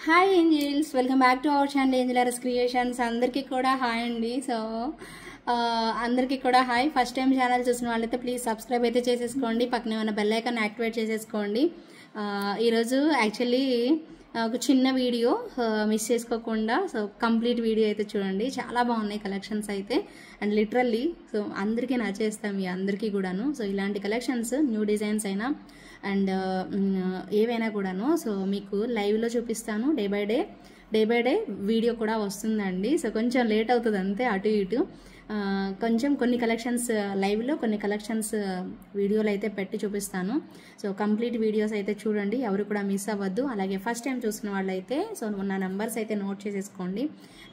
Hi angels, welcome back to our channel Angelers Creations. అందరికీ కూడా hi అండి. So అందరికీ కూడా హాయ్. ఫస్ట్ టైం ఛానల్ చూసిన వాళ్ళైతే ప్లీజ్ సబ్స్క్రైబ్ అయితే చేసేసుకోండి, పక్కనే ఉన్న బెల్ ఐకాన్ యాక్టివేట్ చేసేసుకోండి. ఈరోజు యాక్చువల్లీ ఒక చిన్న వీడియో మిస్ చేసుకోకుండా సో కంప్లీట్ వీడియో అయితే చూడండి. చాలా బాగున్నాయి కలెక్షన్స్ అయితే, అండ్ లిటరల్లీ సో అందరికీ నచ్చేస్తాం మీ అందరికీ కూడాను. సో ఇలాంటి కలెక్షన్స్ న్యూ డిజైన్స్ అయినా అండ్ ఏవైనా కూడాను సో మీకు లైవ్లో చూపిస్తాను. డే బై డే వీడియో కూడా వస్తుందండి. సో కొంచెం లేట్ అవుతుంది అంతే, అటు ఇటు కొంచెం కొన్ని కలెక్షన్స్ లైవ్లో, కొన్ని కలెక్షన్స్ వీడియోలు అయితే పెట్టి చూపిస్తాను. సో కంప్లీట్ వీడియోస్ అయితే చూడండి, ఎవరు కూడా మిస్ అవ్వద్దు. అలాగే ఫస్ట్ టైం చూసిన వాళ్ళైతే సో నా నెంబర్స్ అయితే నోట్ చేసేసుకోండి.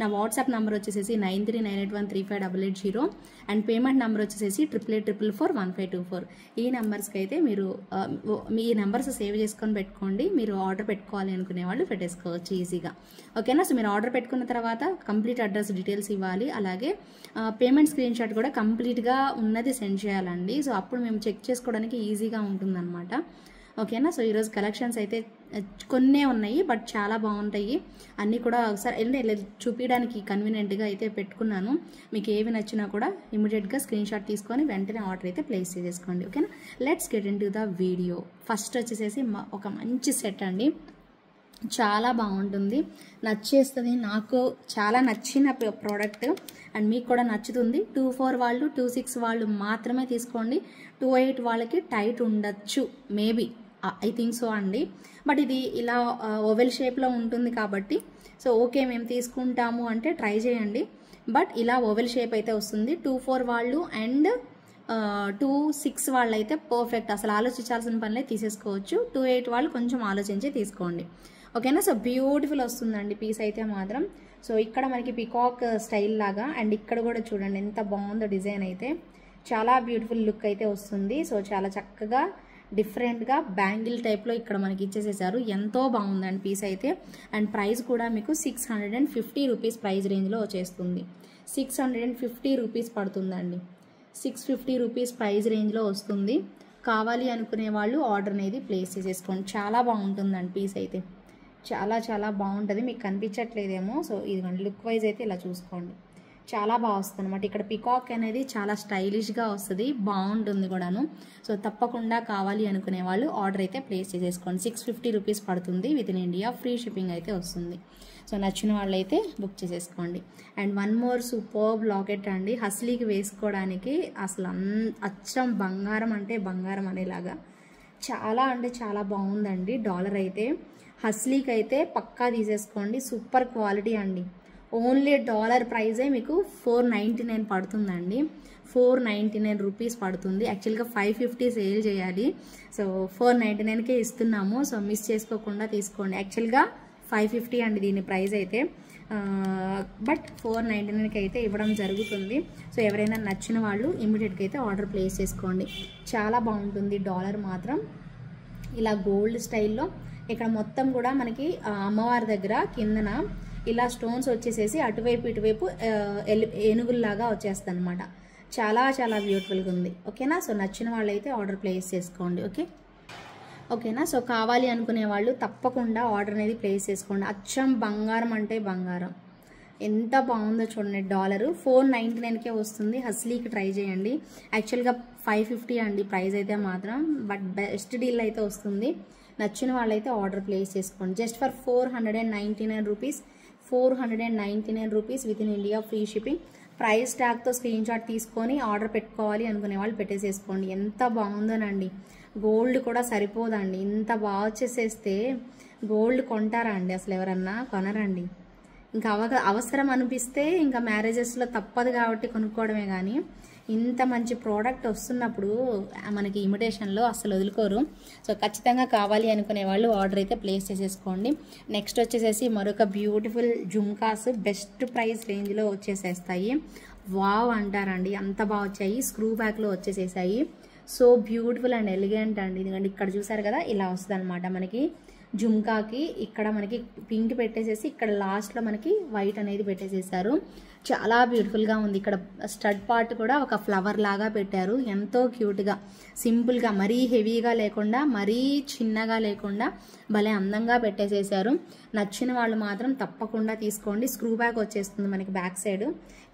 నా వాట్సాప్ నెంబర్ వచ్చేసి 9398135880 అండ్ పేమెంట్ నెంబర్ వచ్చేసి 88441524. ఈ నెంబర్స్కి అయితే మీరు మీ నెంబర్స్ సేవ్ చేసుకొని పెట్టుకోండి. మీరు ఆర్డర్ పెట్టుకోవాలి అనుకునే వాళ్ళు పెట్టేసుకోవచ్చు ఈజీగా, ఓకేనా. సో మీరు ఆర్డర్ పెట్టుకున్న తర్వాత కంప్లీట్ అడ్రస్ డీటెయిల్స్ ఇవ్వాలి. అలాగే పేమెంట్ స్క్రీన్ షాట్ కూడా కంప్లీట్గా ఉన్నది సెండ్ చేయాలండి. సో అప్పుడు మేము చెక్ చేసుకోవడానికి ఈజీగా ఉంటుందన్నమాట, ఓకేనా. సో ఈరోజు కలెక్షన్స్ అయితే కొన్నే ఉన్నాయి, బట్ చాలా బాగుంటాయి అన్నీ కూడా. ఒకసారి చూపించడానికి కన్వీనియంట్గా అయితే పెట్టుకున్నాను. మీకు ఏవి నచ్చినా కూడా ఇమీడియట్గా స్క్రీన్ షాట్ తీసుకొని వెంటనే ఆర్డర్ అయితే ప్లేస్ చేసేసుకోండి, ఓకేనా. Let's get in to the video. First వచ్చేసి ఒక మంచి సెట్ అండి, చాలా బాగుంటుంది, నచ్చేస్తుంది. నాకు చాలా నచ్చిన ప్రోడక్ట్ అండ్ మీకు కూడా నచ్చుతుంది. 24 వాళ్ళు 26 వాళ్ళు మాత్రమే తీసుకోండి. 28 వాళ్ళకి టైట్ ఉండొచ్చు, మేబీ, ఐ థింక్ సో అండి. బట్ ఇది ఇలా ఓవెల్ షేప్లో ఉంటుంది కాబట్టి సో ఓకే మేము తీసుకుంటాము అంటే ట్రై చేయండి. బట్ ఇలా ఓవెల్ షేప్ అయితే వస్తుంది. 24 వాళ్ళు అండ్ 26 వాళ్ళు అయితే పర్ఫెక్ట్, అసలు ఆలోచించాల్సిన పనిలే, తీసేసుకోవచ్చు. 28 వాళ్ళు కొంచెం ఆలోచించి తీసుకోండి, ఓకేనా. సో బ్యూటిఫుల్ వస్తుందండి పీస్ అయితే మాత్రం. సో ఇక్కడ మనకి పికాక్ స్టైల్ లాగా అండ్ ఇక్కడ కూడా చూడండి ఎంత బాగుందో డిజైన్ అయితే, చాలా బ్యూటిఫుల్ లుక్ అయితే వస్తుంది. సో చాలా చక్కగా డిఫరెంట్గా బ్యాంగిల్ టైప్లో ఇక్కడ మనకి ఇచ్చేసేసారు. ఎంతో బాగుందండి పీస్ అయితే. అండ్ ప్రైస్ కూడా మీకు 650 రూపీస్ ప్రైస్ రేంజ్లో వచ్చేస్తుంది. 650 రూపీస్ పడుతుందండి. 650 రూపీస్ ప్రైస్ రేంజ్లో వస్తుంది. కావాలి అనుకునే వాళ్ళు ఆర్డర్ అనేది ప్లేస్ చేసేసుకోండి. చాలా బాగుంటుందండి పీస్ అయితే, చాలా చాలా బాగుంటుంది. మీకు కనిపించట్లేదేమో, సో ఇదిగోండి లుక్ వైజ్ అయితే ఇలా చూసుకోండి, చాలా బాగా వస్తుంది అనమాట. ఇక్కడ పికాక్ అనేది చాలా స్టైలిష్గా వస్తుంది, బాగుంటుంది కూడాను. సో తప్పకుండా కావాలి అనుకునే వాళ్ళు ఆర్డర్ అయితే ప్లేస్ చేసేసుకోండి. 650 రూపీస్ పడుతుంది, within India free shipping అయితే వస్తుంది. సో నచ్చిన వాళ్ళు అయితే బుక్ చేసేసుకోండి. And one more superb locket అండి, హస్లీకి వేసుకోవడానికి అసలు అచ్చం బంగారం అంటే బంగారం అనేలాగా చాలా అంటే చాలా బాగుందండి. డాలర్ అయితే హస్లీకి అయితే పక్కా తీసేసుకోండి, సూపర్ క్వాలిటీ అండి. ఓన్లీ డాలర్ ప్రైజే మీకు 499 పడుతుందండి. 499 రూపీస్ పడుతుంది. యాక్చువల్గా 550 సేల్ చేయాలి, సో 499కే ఇస్తున్నాము. సో మిస్ చేసుకోకుండా తీసుకోండి. యాక్చువల్గా 550 అండి దీని ప్రైస్ అయితే, బట్ 499కి అయితే ఇవ్వడం జరుగుతుంది. సో ఎవరైనా నచ్చిన వాళ్ళు ఇమీడియట్గా అయితే ఆర్డర్ ప్లేస్ చేసుకోండి. చాలా బాగుంటుంది డాలర్ మాత్రం. ఇలా గోల్డ్ స్టైల్లో ఇక్కడ మొత్తం కూడా మనకి అమ్మవారి దగ్గర కిందన ఇలా స్టోన్స్ వచ్చేసేసి అటువైపు ఇటువైపు ఏనుగుల్లాగా వచ్చేస్తుంది అనమాట. చాలా చాలా బ్యూటిఫుల్గా ఉంది, ఓకేనా. సో నచ్చిన వాళ్ళు అయితే ఆర్డర్ ప్లేస్ చేసుకోండి, ఓకేనా. సో కావాలి అనుకునే వాళ్ళు తప్పకుండా ఆర్డర్ అనేది ప్లేస్ చేసుకోండి. అచ్చం బంగారం అంటే బంగారం, ఎంత బాగుందో చూడండి. డాలరు 499కే వస్తుంది. హస్లీకి ట్రై చేయండి. యాక్చువల్గా 550 అండి ప్రైస్ అయితే మాత్రం, బట్ బెస్ట్ డీల్ అయితే వస్తుంది. నచ్చిన వాళ్ళైతే ఆర్డర్ ప్లేస్ చేసుకోండి. Just for 499 rupees, 499 rupees within India free shipping. Price ట్యాగ్తో స్క్రీన్ షాట్ తీసుకొని ఆర్డర్ పెట్టుకోవాలి అనుకునే వాళ్ళు పెట్టేసేసుకోండి. ఎంత బాగుందోనండి. గోల్డ్ కూడా సరిపోదండి, ఇంత బాగా వచ్చేసేస్తే గోల్డ్ కొంటారా అండి? అసలు ఎవరన్నా కొనరండి. ఇంకా అవసరం అనిపిస్తే ఇంకా మ్యారేజెస్లో తప్పదు కాబట్టి కొనుక్కోవడమే, కానీ ఇంత మంచి ప్రోడక్ట్ వస్తున్నప్పుడు మనకి ఇమిటేషన్లో అసలు వదులుకోరు. సో ఖచ్చితంగా కావాలి అనుకునే వాళ్ళు ఆర్డర్ అయితే ప్లేస్ చేసేసుకోండి. నెక్స్ట్ వచ్చేసేసి మరొక బ్యూటిఫుల్ జుమ్కాస్ బెస్ట్ ప్రైస్ రేంజ్లో వచ్చేసేస్తాయి. వావ్ అంటారండి, అంత బాగా వచ్చాయి. స్క్రూ బ్యాక్లో వచ్చేసేసాయి. సో బ్యూటిఫుల్ అండ్ ఎలిగెంట్ అండి. ఎందుకంటే ఇక్కడ చూసారు కదా, ఇలా వస్తుంది అనమాట మనకి జుమ్కాకి ఇక్కడ మనకి పింక్ పెట్టేసేసి ఇక్కడ లాస్ట్లో మనకి వైట్ అనేది పెట్టేసేసారు. చాలా బ్యూటిఫుల్గా ఉంది. ఇక్కడ స్టడ్ పార్ట్ కూడా ఒక ఫ్లవర్ లాగా పెట్టారు. ఎంతో క్యూట్గా సింపుల్గా, మరీ హెవీగా లేకుండా మరీ చిన్నగా లేకుండా భలే అందంగా పెట్టేసేసారు. నచ్చిన వాళ్ళు మాత్రం తప్పకుండా తీసుకోండి. స్క్రూ బ్యాక్ వచ్చేస్తుంది మనకి బ్యాక్ సైడ్,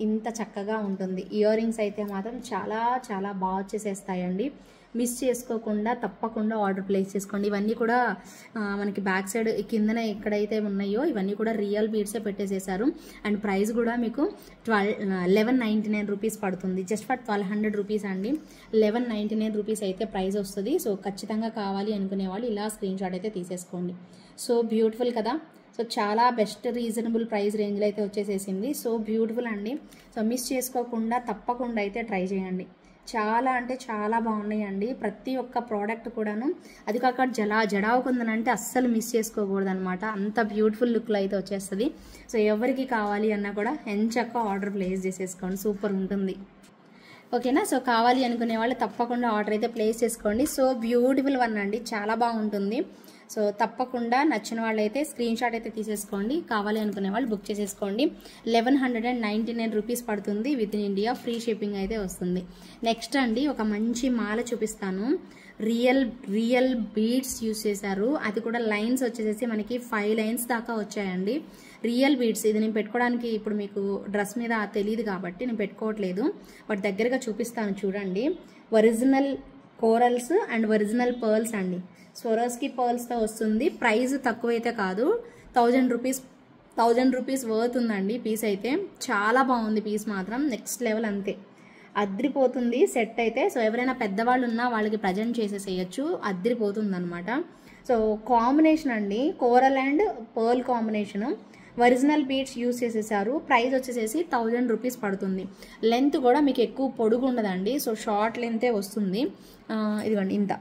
ఇంత చక్కగా ఉంటుంది. ఇయర్ రింగ్స్ అయితే మాత్రం చాలా చాలా బాగా వచ్చేసేస్తాయండి. మిస్ చేసుకోకుండా తప్పకుండా ఆర్డర్ ప్లేస్ చేసుకోండి. ఇవన్నీ కూడా మనకి బ్యాక్ సైడ్ కిందనే ఎక్కడైతే ఉన్నాయో ఇవన్నీ కూడా రియల్ బీడ్సే పెట్టేసేసారు. అండ్ ప్రైస్ కూడా మీకు 1199 రూపీస్ పడుతుంది. జస్ట్ ఫర్ 1200 రూపీస్ అండి. 1199 రూపీస్ అయితే ప్రైస్ వస్తుంది. సో ఖచ్చితంగా కావాలి అనుకునే వాళ్ళు ఇలా స్క్రీన్ షాట్ అయితే తీసేసుకోండి. సో బ్యూటిఫుల్ కదా. సో చాలా బెస్ట్ రీజనబుల్ ప్రైస్ రేంజ్లో అయితే వచ్చేసేసింది. సో బ్యూటిఫుల్ అండి. సో మిస్ చేసుకోకుండా తప్పకుండా అయితే ట్రై చేయండి. చాలా అంటే చాలా బాగున్నాయండి ప్రతి ఒక్క ప్రోడక్ట్ కూడాను. అది కాక జడావుకుందనంటే అస్సలు మిస్ చేసుకోకూడదు అనమాట. అంత బ్యూటిఫుల్ లుక్లో అయితే వచ్చేస్తుంది. సో ఎవరికి కావాలి అన్నా కూడా ఎంచక్క ఆర్డర్ ప్లేస్ చేసేసుకోండి, సూపర్ ఉంటుంది. ఓకేనా. సో కావాలి అనుకునే వాళ్ళు తప్పకుండా ఆర్డర్ అయితే ప్లేస్ చేసుకోండి. సో బ్యూటిఫుల్ వన్ అండి, చాలా బాగుంటుంది. సో తప్పకుండా నచ్చిన వాళ్ళైతే స్క్రీన్ షాట్ అయితే తీసేసుకోండి. కావాలి అనుకునే వాళ్ళు బుక్ చేసేసుకోండి. 1199 రూపీస్ పడుతుంది. Within India free shipping అయితే వస్తుంది. నెక్స్ట్ అండి ఒక మంచి మాల చూపిస్తాను. రియల్ బీడ్స్ యూజ్ చేశారు. అది కూడా లైన్స్ వచ్చేసేసి మనకి 5 లైన్స్ దాకా వచ్చాయండి. Real beads. ఇది నేను పెట్టుకోవడానికి ఇప్పుడు మీకు డ్రెస్ మీద తెలియదు కాబట్టి నేను పెట్టుకోవట్లేదు, బట్ దగ్గరగా చూపిస్తాను చూడండి. Original corals and original pearls అండి. స్వరోస్కి పర్ల్స్తో వస్తుంది. ప్రైస్ తక్కువైతే కాదు, 1000 రూపీస్ వర్త్ ఉందండి పీస్ అయితే. చాలా బాగుంది పీస్ మాత్రం, నెక్స్ట్ లెవెల్ అంతే, అద్రిపోతుంది సెట్ అయితే. సో ఎవరైనా పెద్దవాళ్ళు ఉన్నా వాళ్ళకి ప్రజెంట్ చేసేసేయచ్చు, అద్రిపోతుంది అనమాట. సో కాంబినేషన్ అండి, coral and pearl combination. Original beads use చేసేసారు. ప్రైస్ వచ్చేసేసి 1000 రూపీస్ పడుతుంది. లెంత్ కూడా మీకు ఎక్కువ పొడుగు ఉండదండి. సో షార్ట్ లెంతే వస్తుంది. ఇదిగోండి ఇంత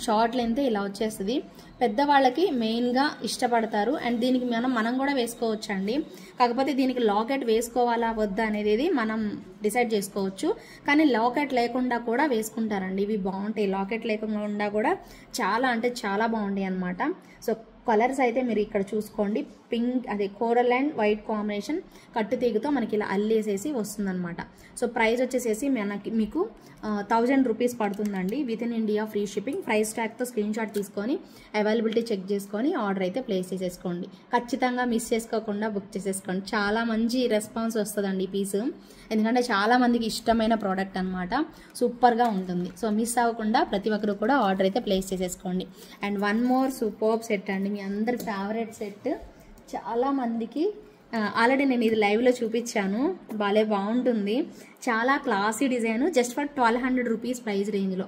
షార్ట్ లెంత్ ఇలా వచ్చేస్తుంది. పెద్దవాళ్ళకి మెయిన్గా ఇష్టపడతారు. అండ్ దీనికి మనం కూడా వేసుకోవచ్చండి. కాకపోతే దీనికి లాకెట్ వేసుకోవాలా వద్దా అనేది మనం డిసైడ్ చేసుకోవచ్చు. కానీ లాకెట్ లేకుండా కూడా వేసుకుంటారండి. ఇవి బాగుంటాయి. లాకెట్ లేకుండా కూడా చాలా అంటే చాలా బాగుంటాయి అన్నమాట. సో కలర్స్ అయితే మీరు ఇక్కడ చూసుకోండి. పింక్, అదే కోరల్ అండ్ వైట్ కాంబినేషన్ కట్టు తీగతో మనకి ఇలా అల్లేసేసి వస్తుందన్నమాట. సో ప్రైస్ వచ్చేసేసి మీకు 1000 రూపీస్ పడుతుందండి. Within India free shipping. Price ట్యాగ్తో స్క్రీన్ షాట్ తీసుకొని అవైలబిలిటీ చెక్ చేసుకొని ఆర్డర్ అయితే ప్లేస్ చేసేసుకోండి. ఖచ్చితంగా మిస్ చేసుకోకుండా బుక్ చేసేసుకోండి. చాలా మంచి రెస్పాన్స్ వస్తుందండి ఈ పీస్, ఎందుకంటే చాలా మందికి ఇష్టమైన ప్రోడక్ట్ అనమాట. సూపర్గా ఉంటుంది. సో మిస్ అవ్వకుండా ప్రతి ఒక్కరు కూడా ఆర్డర్ అయితే ప్లేస్ చేసేసుకోండి. And one more superb set అండి, మీ అందరి ఫేవరెట్ సెట్. చాలా మందికి ఆల్రెడీ నేను ఇది లైవ్లో చూపించాను, భలే బాగుంటుంది. చాలా classy design. Just for 1200 rupees price రేంజ్లో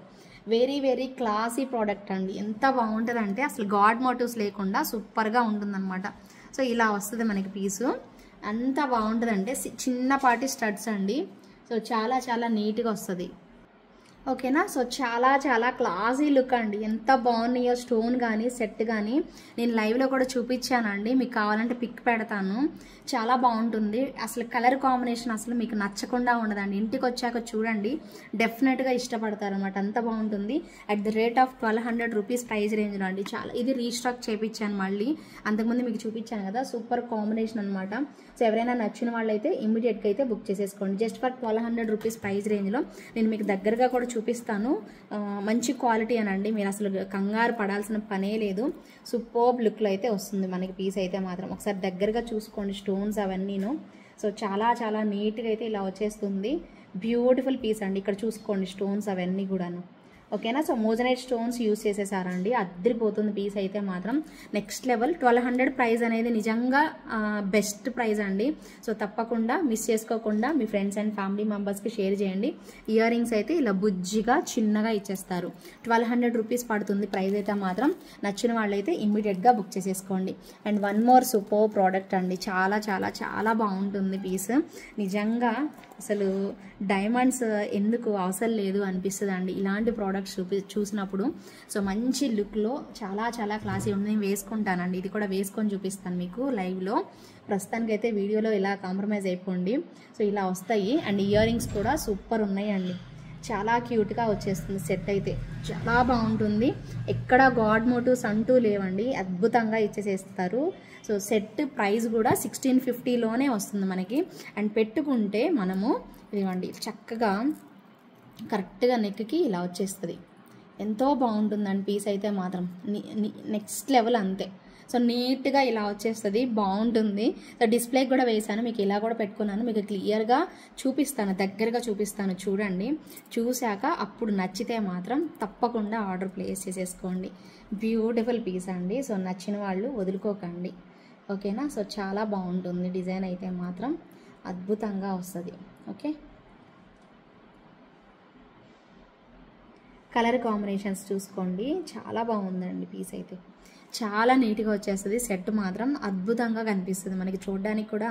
వెరీ వెరీ క్లాసీ ప్రోడక్ట్ అండి. ఎంత బాగుంటుందంటే అసలు గాడ్ మోటివ్స్ లేకుండా సూపర్గా ఉంటుందన్నమాట. సో ఇలా వస్తుంది మనకి పీసు. అంత బాగుంటుందంటే చిన్నపాటి స్టడ్స్ అండి. సో చాలా చాలా నీట్గా వస్తుంది. ఓకేనా. సో చాలా చాలా క్లాసీ లుక్ అండి. ఎంత బాగున్నాయో స్టోన్ కానీ సెట్ కానీ. నేను లైవ్లో కూడా చూపించానండి, మీకు కావాలంటే పిక్ పెడతాను. చాలా బాగుంటుంది. అసలు కలర్ కాంబినేషన్ అసలు మీకు నచ్చకుండా ఉండదండి. ఇంటికి వచ్చాక చూడండి, డెఫినెట్గా ఇష్టపడతారు అనమాట. అంత బాగుంటుంది. At the rate of 1200 rupees price రేంజ్లో అండి. చాలా ఇది రీస్టాక్ చేయించాను మళ్ళీ, అంతకుముందు మీకు చూపించాను కదా. సూపర్ కాంబినేషన్ అనమాట. సో ఎవరైనా నచ్చిన వాళ్ళైతే ఇమ్మీడియట్గా అయితే బుక్ చేసేసుకోండి. జస్ట్ ఫర్ 1200 రూపీస్ ప్రైస్ రేంజ్లో. నేను మీకు దగ్గరగా కూడా చూపిస్తాను. మంచి క్వాలిటీ అనండి, మీరు అసలు కంగారు పడాల్సిన పనే లేదు. సూపర్బ్ లుక్లో అయితే వస్తుంది మనకి పీస్ అయితే మాత్రం. ఒకసారి దగ్గరగా చూసుకోండి స్టోన్స్ అవన్నీను. సో చాలా చాలా నీట్గా అయితే ఇలా వచ్చేస్తుంది. బ్యూటిఫుల్ పీస్ అండి. ఇక్కడ చూసుకోండి స్టోన్స్ అవన్నీ కూడాను. ఓకేనా. సో మోజనైట్ స్టోన్స్ యూస్ చేసేసారండి. అద్దరిపోతుంది పీస్ అయితే మాత్రం. Next level. 1200 ప్రైస్ అనేది నిజంగా బెస్ట్ ప్రైస్ అండి. సో తప్పకుండా మిస్ చేసుకోకుండా మీ ఫ్రెండ్స్ అండ్ ఫ్యామిలీ మెంబర్స్కి షేర్ చేయండి. ఇయర్ రింగ్స్ అయితే ఇలా బుజ్జిగా చిన్నగా ఇచ్చేస్తారు. 1200 రూపీస్ పడుతుంది ప్రైస్ అయితే మాత్రం. నచ్చిన వాళ్ళైతే ఇమ్మీడియట్గా బుక్ చేసేసుకోండి. And one more super product అండి. చాలా చాలా చాలా బాగుంటుంది పీస్. నిజంగా అసలు డైమండ్స్ ఎందుకు అవసరం లేదు అనిపిస్తుంది అండి ఇలాంటి ప్రోడక్ట్స్ చూసినప్పుడు. సో మంచి లుక్లో చాలా చాలా క్లాసీ ఉంది. నేను వేసుకుంటానండి, ఇది కూడా వేసుకొని చూపిస్తాను మీకు లైవ్లో. ప్రస్తుతానికైతే వీడియోలో ఇలా కాంప్రమైజ్ అయిపోండి. సో ఇలా వస్తాయి. అండ్ ఇయర్ రింగ్స్ కూడా సూపర్ ఉన్నాయండి. చాలా క్యూట్గా వచ్చేస్తుంది సెట్ అయితే, చాలా బాగుంటుంది. ఎక్కడ గాడ్ మోటివ్స్ అంటూ లేవండి, అద్భుతంగా ఇచ్చేసేస్తారు. సో సెట్ ప్రైస్ కూడా 1650లోనే వస్తుంది మనకి. అండ్ పెట్టుకుంటే మనము ఇదివ్వండి చక్కగా కరెక్ట్గా నెక్కి ఇలా వచ్చేస్తుంది. ఎంతో బాగుంటుందండి పీస్ అయితే మాత్రం, నెక్స్ట్ లెవెల్ అంతే. సో నీట్గా ఇలా వచ్చేస్తుంది, బాగుంటుంది. సో డిస్ప్లేకి కూడా వేసాను, మీకు ఇలా కూడా పెట్టుకున్నాను, మీకు క్లియర్గా చూపిస్తాను, దగ్గరగా చూపిస్తాను చూడండి. చూశాక అప్పుడు నచ్చితే మాత్రం తప్పకుండా ఆర్డర్ ప్లేస్ చేసేసుకోండి. బ్యూటిఫుల్ పీస్ అండి. సో నచ్చిన వాళ్ళు వదులుకోకండి, ఓకేనా. సో చాలా బాగుంటుంది డిజైన్ అయితే మాత్రం, అద్భుతంగా వస్తుంది. ఓకే, కలర్ కాంబినేషన్స్ చూసుకోండి, చాలా బాగుందండి పీస్ అయితే, చాలా నీట్గా వచ్చేస్తుంది. సెట్ మాత్రం అద్భుతంగా కనిపిస్తుంది మనకి, చూడడానికి కూడా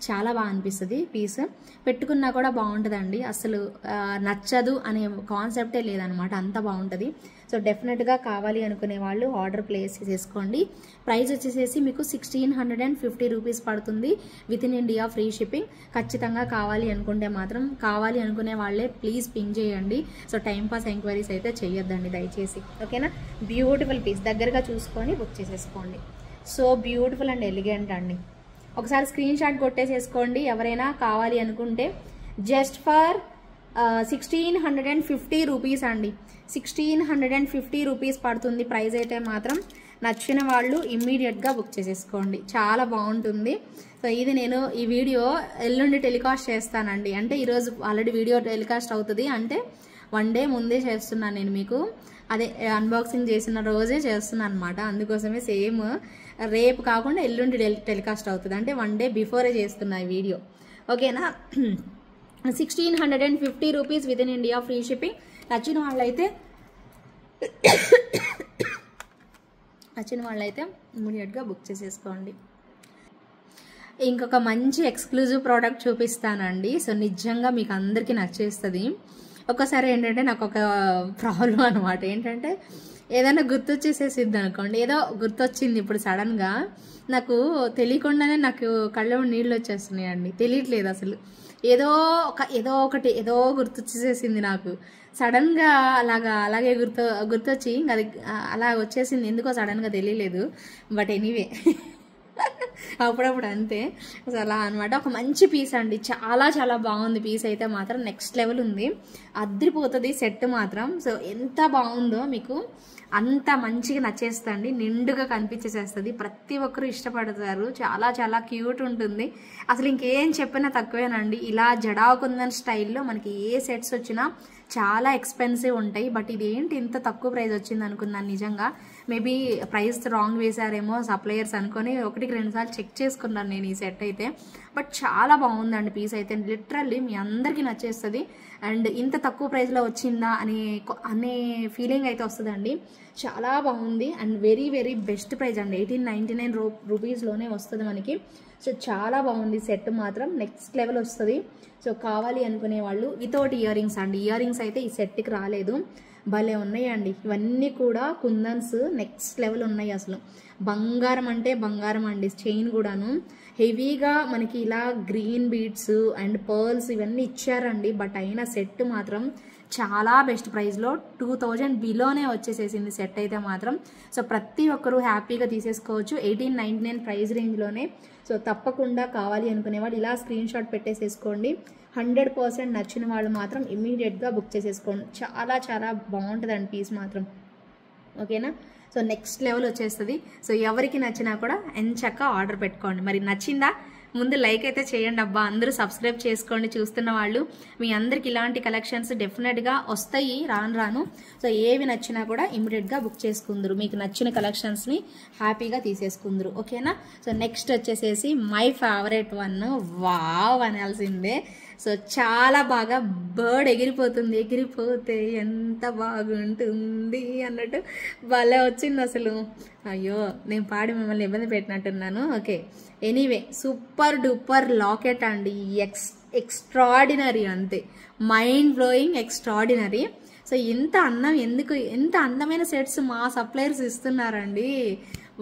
చాలా బాగా అనిపిస్తుంది. పీస్ పెట్టుకున్నా కూడా బాగుంటుందండి, అసలు నచ్చదు అనే కాన్సెప్టే లేదనమాట, అంత బాగుంటుంది. సో డెఫినెట్గా కావాలి అనుకునే వాళ్ళు ఆర్డర్ ప్లేస్ చేసుకోండి. ప్రైస్ వచ్చేసేసి మీకు 1650 రూపీస్ పడుతుంది, within India free shipping. ఖచ్చితంగా కావాలి అనుకుంటే మాత్రం, కావాలి అనుకునే వాళ్ళే ప్లీజ్ పింగ్ చేయండి. సో టైంపాస్ ఎంక్వైరీస్ అయితే చేయొద్దండి దయచేసి, ఓకేనా. బ్యూటిఫుల్ పీస్, దగ్గరగా చూసుకొని బుక్ చేసేసుకోండి. సో బ్యూటిఫుల్ అండ్ ఎలిగెంట్ అండి. ఒకసారి స్క్రీన్ షాట్ కొట్టేసేసుకోండి ఎవరైనా కావాలి అనుకుంటే. జస్ట్ ఫర్ 1650 రూపీస్ అండి, 1650 రూపీస్ పడుతుంది ప్రైస్ అయితే మాత్రం. నచ్చిన వాళ్ళు ఇమ్మీడియట్గా బుక్ చేసేసుకోండి, చాలా బాగుంటుంది. సో ఇది నేను ఈ వీడియో ఎల్లుండి టెలికాస్ట్ చేస్తానండి, అంటే ఈరోజు ఆల్రెడీ వీడియో టెలికాస్ట్ అవుతుంది, అంటే 1 డే ముందే చేస్తున్నాను నేను మీకు, అదే అన్బాక్సింగ్ చేసిన రోజే చేస్తున్నాను అనమాట. అందుకోసమే సేమ్ రేపు కాకుండా ఎల్లుండి టెలికాస్ట్ అవుతుంది, అంటే 1 డే బిఫోరే చేస్తున్నా ఈ వీడియో, ఓకేనా. 1650 rupees within India free shipping. నచ్చిన వాళ్ళైతే ఇమీడియట్గా బుక్ చేసేసుకోండి. ఇంకొక మంచి ఎక్స్క్లూజివ్ ప్రోడక్ట్ చూపిస్తానండి. సో నిజంగా మీకు అందరికీ నచ్చేస్తుంది. ఒక్కసారి ఏంటంటే నాకు ఒక ప్రాబ్లం అనమాట, ఏంటంటే ఏదైనా గుర్తొచ్చేసేసిద్ది అనుకోండి, ఏదో గుర్తొచ్చింది ఇప్పుడు సడన్గా, నాకు తెలియకుండానే నాకు కళ్ళ నీళ్ళు వచ్చేస్తున్నాయండి, తెలియట్లేదు అసలు. ఏదో గుర్తొచ్చేసేసింది నాకు సడన్గా, అలాగే గుర్తొచ్చి అది అలా వచ్చేసింది, ఎందుకో సడన్గా తెలియలేదు. బట్ ఎనీవే అప్పుడప్పుడు అంతే. సో అలా అనమాట. ఒక మంచి పీస్ అండి, చాలా చాలా బాగుంది పీస్ అయితే మాత్రం, నెక్స్ట్ లెవెల్ ఉంది, అద్రిపోతుంది సెట్ మాత్రం. సో ఎంత బాగుందో మీకు అంత మంచిగా నచ్చేస్తుంది, నిండుగా కనిపించేసేస్తుంది, ప్రతి ఒక్కరు ఇష్టపడతారు, చాలా చాలా క్యూట్ ఉంటుంది. అసలు ఇంకేం చెప్పినా తక్కువేనండి. ఇలా జడాకుందన్ స్టైల్లో మనకి ఏ సెట్స్ వచ్చినా చాలా ఎక్స్పెన్సివ్ ఉంటాయి, బట్ ఇదేంటి ఇంత తక్కువ ప్రైస్ వచ్చింది అనుకున్నాను నిజంగా. మేబీ ప్రైస్ రాంగ్ వేసారేమో సప్లయర్స్ అనుకొని 1-2 సార్లు చెక్ చేసుకున్నాను నేను ఈ సెట్ అయితే. బట్ చాలా బాగుందండి పీస్ అయితే, లిటరల్లీ మీ అందరికీ నచ్చేస్తుంది. అండ్ ఇంత తక్కువ ప్రైస్లో వచ్చిందా అనే ఫీలింగ్ అయితే వస్తుందండి, చాలా బాగుంది. And very very best price అండి, 1899 రూపీస్లోనే వస్తుంది మనకి. సో చాలా బాగుంది సెట్ మాత్రం, నెక్స్ట్ లెవెల్ వస్తుంది. సో కావాలి అనుకునే వాళ్ళు వితౌట్ ఇయర్ రింగ్స్ అండి, ఇయర్ రింగ్స్ అయితే ఈ సెట్కి రాలేదు, భలే ఉన్నాయండి. ఇవన్నీ కూడా కుందన్స్ నెక్స్ట్ లెవెల్ ఉన్నాయి అసలు, బంగారం అంటే బంగారం అండి. చైన్ కూడాను హెవీగా మనకి ఇలా గ్రీన్ బీడ్స్ అండ్ పర్ల్స్ ఇవన్నీ ఇచ్చారండి, బట్ అయినా సెట్ మాత్రం చాలా బెస్ట్ ప్రైస్లో 2000 బిలోనే వచ్చేసేసింది సెట్ అయితే మాత్రం. సో ప్రతి ఒక్కరూ హ్యాపీగా తీసేసుకోవచ్చు 1899 ప్రైస్ రేంజ్లోనే. సో తప్పకుండా కావాలి అనుకునే వాళ్ళు ఇలా స్క్రీన్ షాట్ పెట్టేసేసుకోండి. 100% నచ్చిన వాళ్ళు మాత్రం ఇమ్మీడియట్గా బుక్ చేసేసుకోండి, చాలా చాలా బాగుంటుందండి పీస్ మాత్రం, ఓకేనా. సో నెక్స్ట్ లెవెల్ వచ్చేస్తుంది. సో ఎవరికి నచ్చినా కూడా ఎంచక్కా ఆర్డర్ పెట్టుకోండి. మరి నచ్చిందా? ముందు లైక్ అయితే చేయండి అబ్బా, అందరూ సబ్స్క్రైబ్ చేసుకోండి చూస్తున్న వాళ్ళు. మీ అందరికి ఇలాంటి కలెక్షన్స్ డెఫినెట్గా వస్తాయి రాను. సో ఏవి నచ్చినా కూడా ఇమీడియట్గా బుక్ చేసుకుందరు, మీకు నచ్చిన కలెక్షన్స్ని హ్యాపీగా తీసేసుకుందరు, ఓకేనా. సో నెక్స్ట్ వచ్చేసేసి మై ఫేవరెట్ వన్, వావ్ అనాల్సిందే. సో చాలా బాగా బర్డ్ ఎగిరిపోతే ఎంత బాగుంటుంది అన్నట్టు భలే వచ్చింది అసలు. అయ్యో నేను పాడి మిమ్మల్ని ఇబ్బంది పెట్టినట్టున్నాను. Okay, anyway super duper locket అండి, ఎక్స్ట్రాడినరీ, అంతే మైండ్ బ్లోయింగ్, ఎక్స్ట్రాడినరీ. సో ఎంత అందమైన సెట్స్ మా సప్లయర్స్ ఇస్తున్నారండి,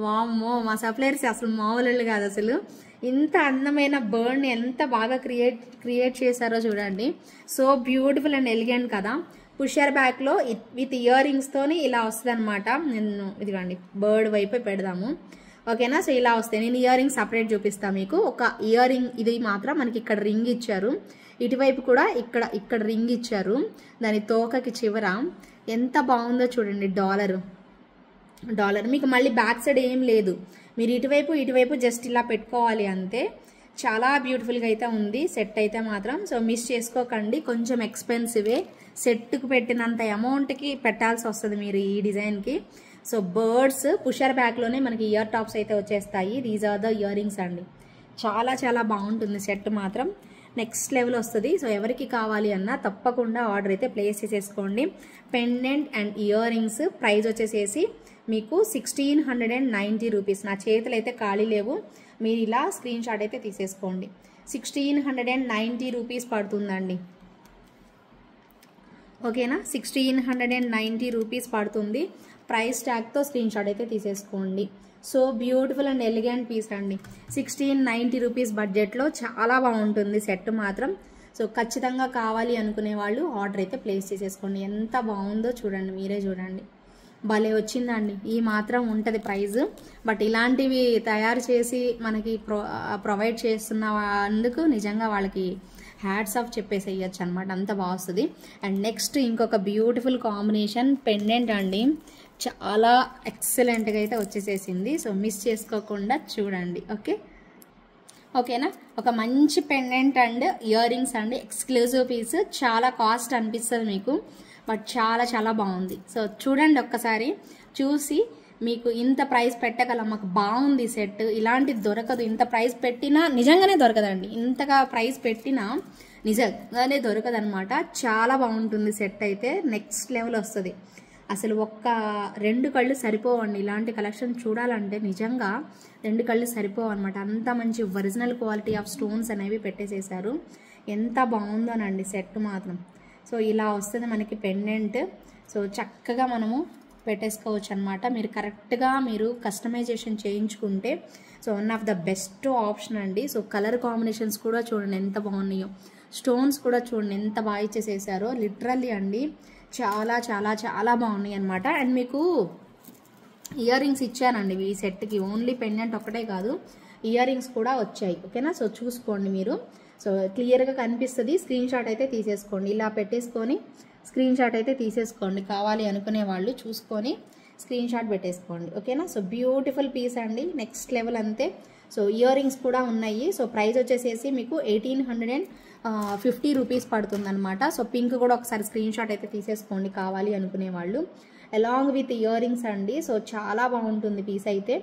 వామ్మో, మా సప్లయర్స్ అసలు మామూలు కాదు అసలు. ఇంత అందమైన బర్డ్ని ఎంత బాగా క్రియేట్ చేశారో చూడండి. సో బ్యూటిఫుల్ అండ్ ఎలిగెంట్ కదా. పుషర్ బ్యాక్లో విత్ ఇయర్ రింగ్స్తోని ఇలా వస్తుంది అనమాట. నేను ఇదిగోండి బర్డ్ వైపే పెడదాము, ఓకేనా. సో ఇలా వస్తాయి. నేను ఇయర్ రింగ్ సపరేట్ చూపిస్తాను మీకు. ఒక ఇయర్ రింగ్ ఇది మాత్రం మనకి ఇక్కడ రింగ్ ఇచ్చారు, ఇటువైపు కూడా ఇక్కడ రింగ్ ఇచ్చారు. దాని తోకకి చివర ఎంత బాగుందో చూడండి. డాలర్ మీకు మళ్ళీ బ్యాక్ సైడ్ ఏం లేదు, మీరు ఇటువైపు జస్ట్ ఇలా పెట్టుకోవాలి అంతే. చాలా బ్యూటిఫుల్గా అయితే ఉంది సెట్ అయితే మాత్రం. సో మిస్ చేసుకోకండి. కొంచెం ఎక్స్పెన్సివే, సెట్కి పెట్టినంత అమౌంట్కి పెట్టాల్సి వస్తుంది మీరు ఈ డిజైన్కి. సో బర్డ్స్ పుషర్ బ్యాక్లోనే మనకి ఇయర్ టాప్స్ అయితే వచ్చేస్తాయి. These are the ear rings అండి. చాలా బాగుంటుంది సెట్ మాత్రం, నెక్స్ట్ లెవెల్ వస్తుంది. సో ఎవరికి కావాలి అన్నా తప్పకుండా ఆర్డర్ అయితే ప్లేస్ చేసేసుకోండి. Pendant and ear rings price వచ్చేసేసి మీకు 1690 రూపీస్. నా చేతులు అయితే ఖాళీ లేవు, మీరు ఇలా స్క్రీన్ షాట్ అయితే తీసేసుకోండి. 1690 రూపీస్ పడుతుందండి, ఓకేనా. 1690 రూపీస్ పడుతుంది. ప్రైస్ ట్యాగ్తో స్క్రీన్ షాట్ అయితే తీసేసుకోండి. So beautiful and elegant piece అండి. 1690 రూపీస్ బడ్జెట్లో చాలా బాగుంటుంది సెట్ మాత్రం. సో ఖచ్చితంగా కావాలి అనుకునే వాళ్ళు ఆర్డర్ అయితే ప్లేస్ చేసేసుకోండి. ఎంత బాగుందో చూడండి, మీరే చూడండి. భలే వచ్చిందండి. ఈ మాత్రం ఉంటుంది ప్రైస్, బట్ ఇలాంటివి తయారు చేసి మనకి ప్రొవైడ్ చేస్తున్న అందుకు నిజంగా వాళ్ళకి హ్యాట్స్ ఆఫ్ చెప్పేసేయచ్చు అనమాట, అంత బాగా వస్తుంది. అండ్ నెక్స్ట్ ఇంకొక బ్యూటిఫుల్ కాంబినేషన్ పెండెంట్ అండి. చాలా ఎక్సలెంట్గా అయితే వచ్చేసేసింది. సో మిస్ చేసుకోకుండా చూడండి, ఓకేనా. ఒక మంచి పెండెంట్ అండ్ ఇయర్ రింగ్స్ అండి, ఎక్స్క్లూజివ్ పీస్. చాలా కాస్ట్ అనిపిస్తుంది మీకు, బట్ చాలా బాగుంది. సో చూడండి ఒక్కసారి, చూసి మీకు ఇంత ప్రైస్ పెట్టగలం, మాకు బాగుంది సెట్, ఇలాంటిది దొరకదు. ఇంత ప్రైస్ పెట్టినా నిజంగానే దొరకదండి, ఇంతగా ప్రైస్ పెట్టినా నిజంగానే దొరకదు అనమాట. చాలా బాగుంటుంది సెట్ అయితే, నెక్స్ట్ లెవెల్ వస్తుంది. అసలు ఒక్క 2 కళ్ళు సరిపోవండి ఇలాంటి కలెక్షన్ చూడాలంటే. నిజంగా 2 కళ్ళు సరిపోవు అనమాట, అంత మంచి ఒరిజినల్ క్వాలిటీ ఆఫ్ స్టోన్స్ అనేవి పెట్టేసేసారు. ఎంత బాగుందోనండి సెట్ మాత్రం. సో ఇలా వస్తుంది మనకి పెండెంట్. సో చక్కగా మనము పెట్టేసుకోవచ్చు అనమాట. మీరు కరెక్ట్గా మీరు కస్టమైజేషన్ చేయించుకుంటే so one of the best option అండి. సో కలర్ కాంబినేషన్స్ కూడా చూడండి ఎంత బాగున్నాయో, స్టోన్స్ కూడా చూడండి ఎంత బాగా ఇచ్చేసేసారో. లిటరల్లీ అండి చాలా బాగున్నాయి అనమాట. అండ్ మీకు ఇయర్ రింగ్స్ ఇచ్చానండి ఈ సెట్కి, ఓన్లీ పెండెంట్ ఒక్కటే కాదు, ఇయర్ రింగ్స్ కూడా వచ్చాయి, ఓకేనా. సో చూసుకోండి మీరు, సో క్లియర్గా కనిపిస్తుంది. స్క్రీన్ షాట్ అయితే తీసేసుకోండి, ఇలా పెట్టేసుకొని స్క్రీన్ షాట్ అయితే తీసేసుకోండి. కావాలి అనుకునే వాళ్ళు చూసుకొని స్క్రీన్ షాట్ పెట్టేసుకోండి, ఓకేనా. సో బ్యూటిఫుల్ పీస్ అండి, నెక్స్ట్ లెవెల్ అంతే. సో ఇయర్ రింగ్స్ కూడా ఉన్నాయి. సో ప్రైస్ వచ్చేసేసి మీకు 1850 రూపీస్ పడుతుంది అనమాట. సో పింక్ కూడా ఒకసారి స్క్రీన్ షాట్ అయితే తీసేసుకోండి కావాలి అనుకునే వాళ్ళు, అలాంగ్ విత్ ఇయర్ రింగ్స్ అండి. సో చాలా బాగుంటుంది పీస్ అయితే,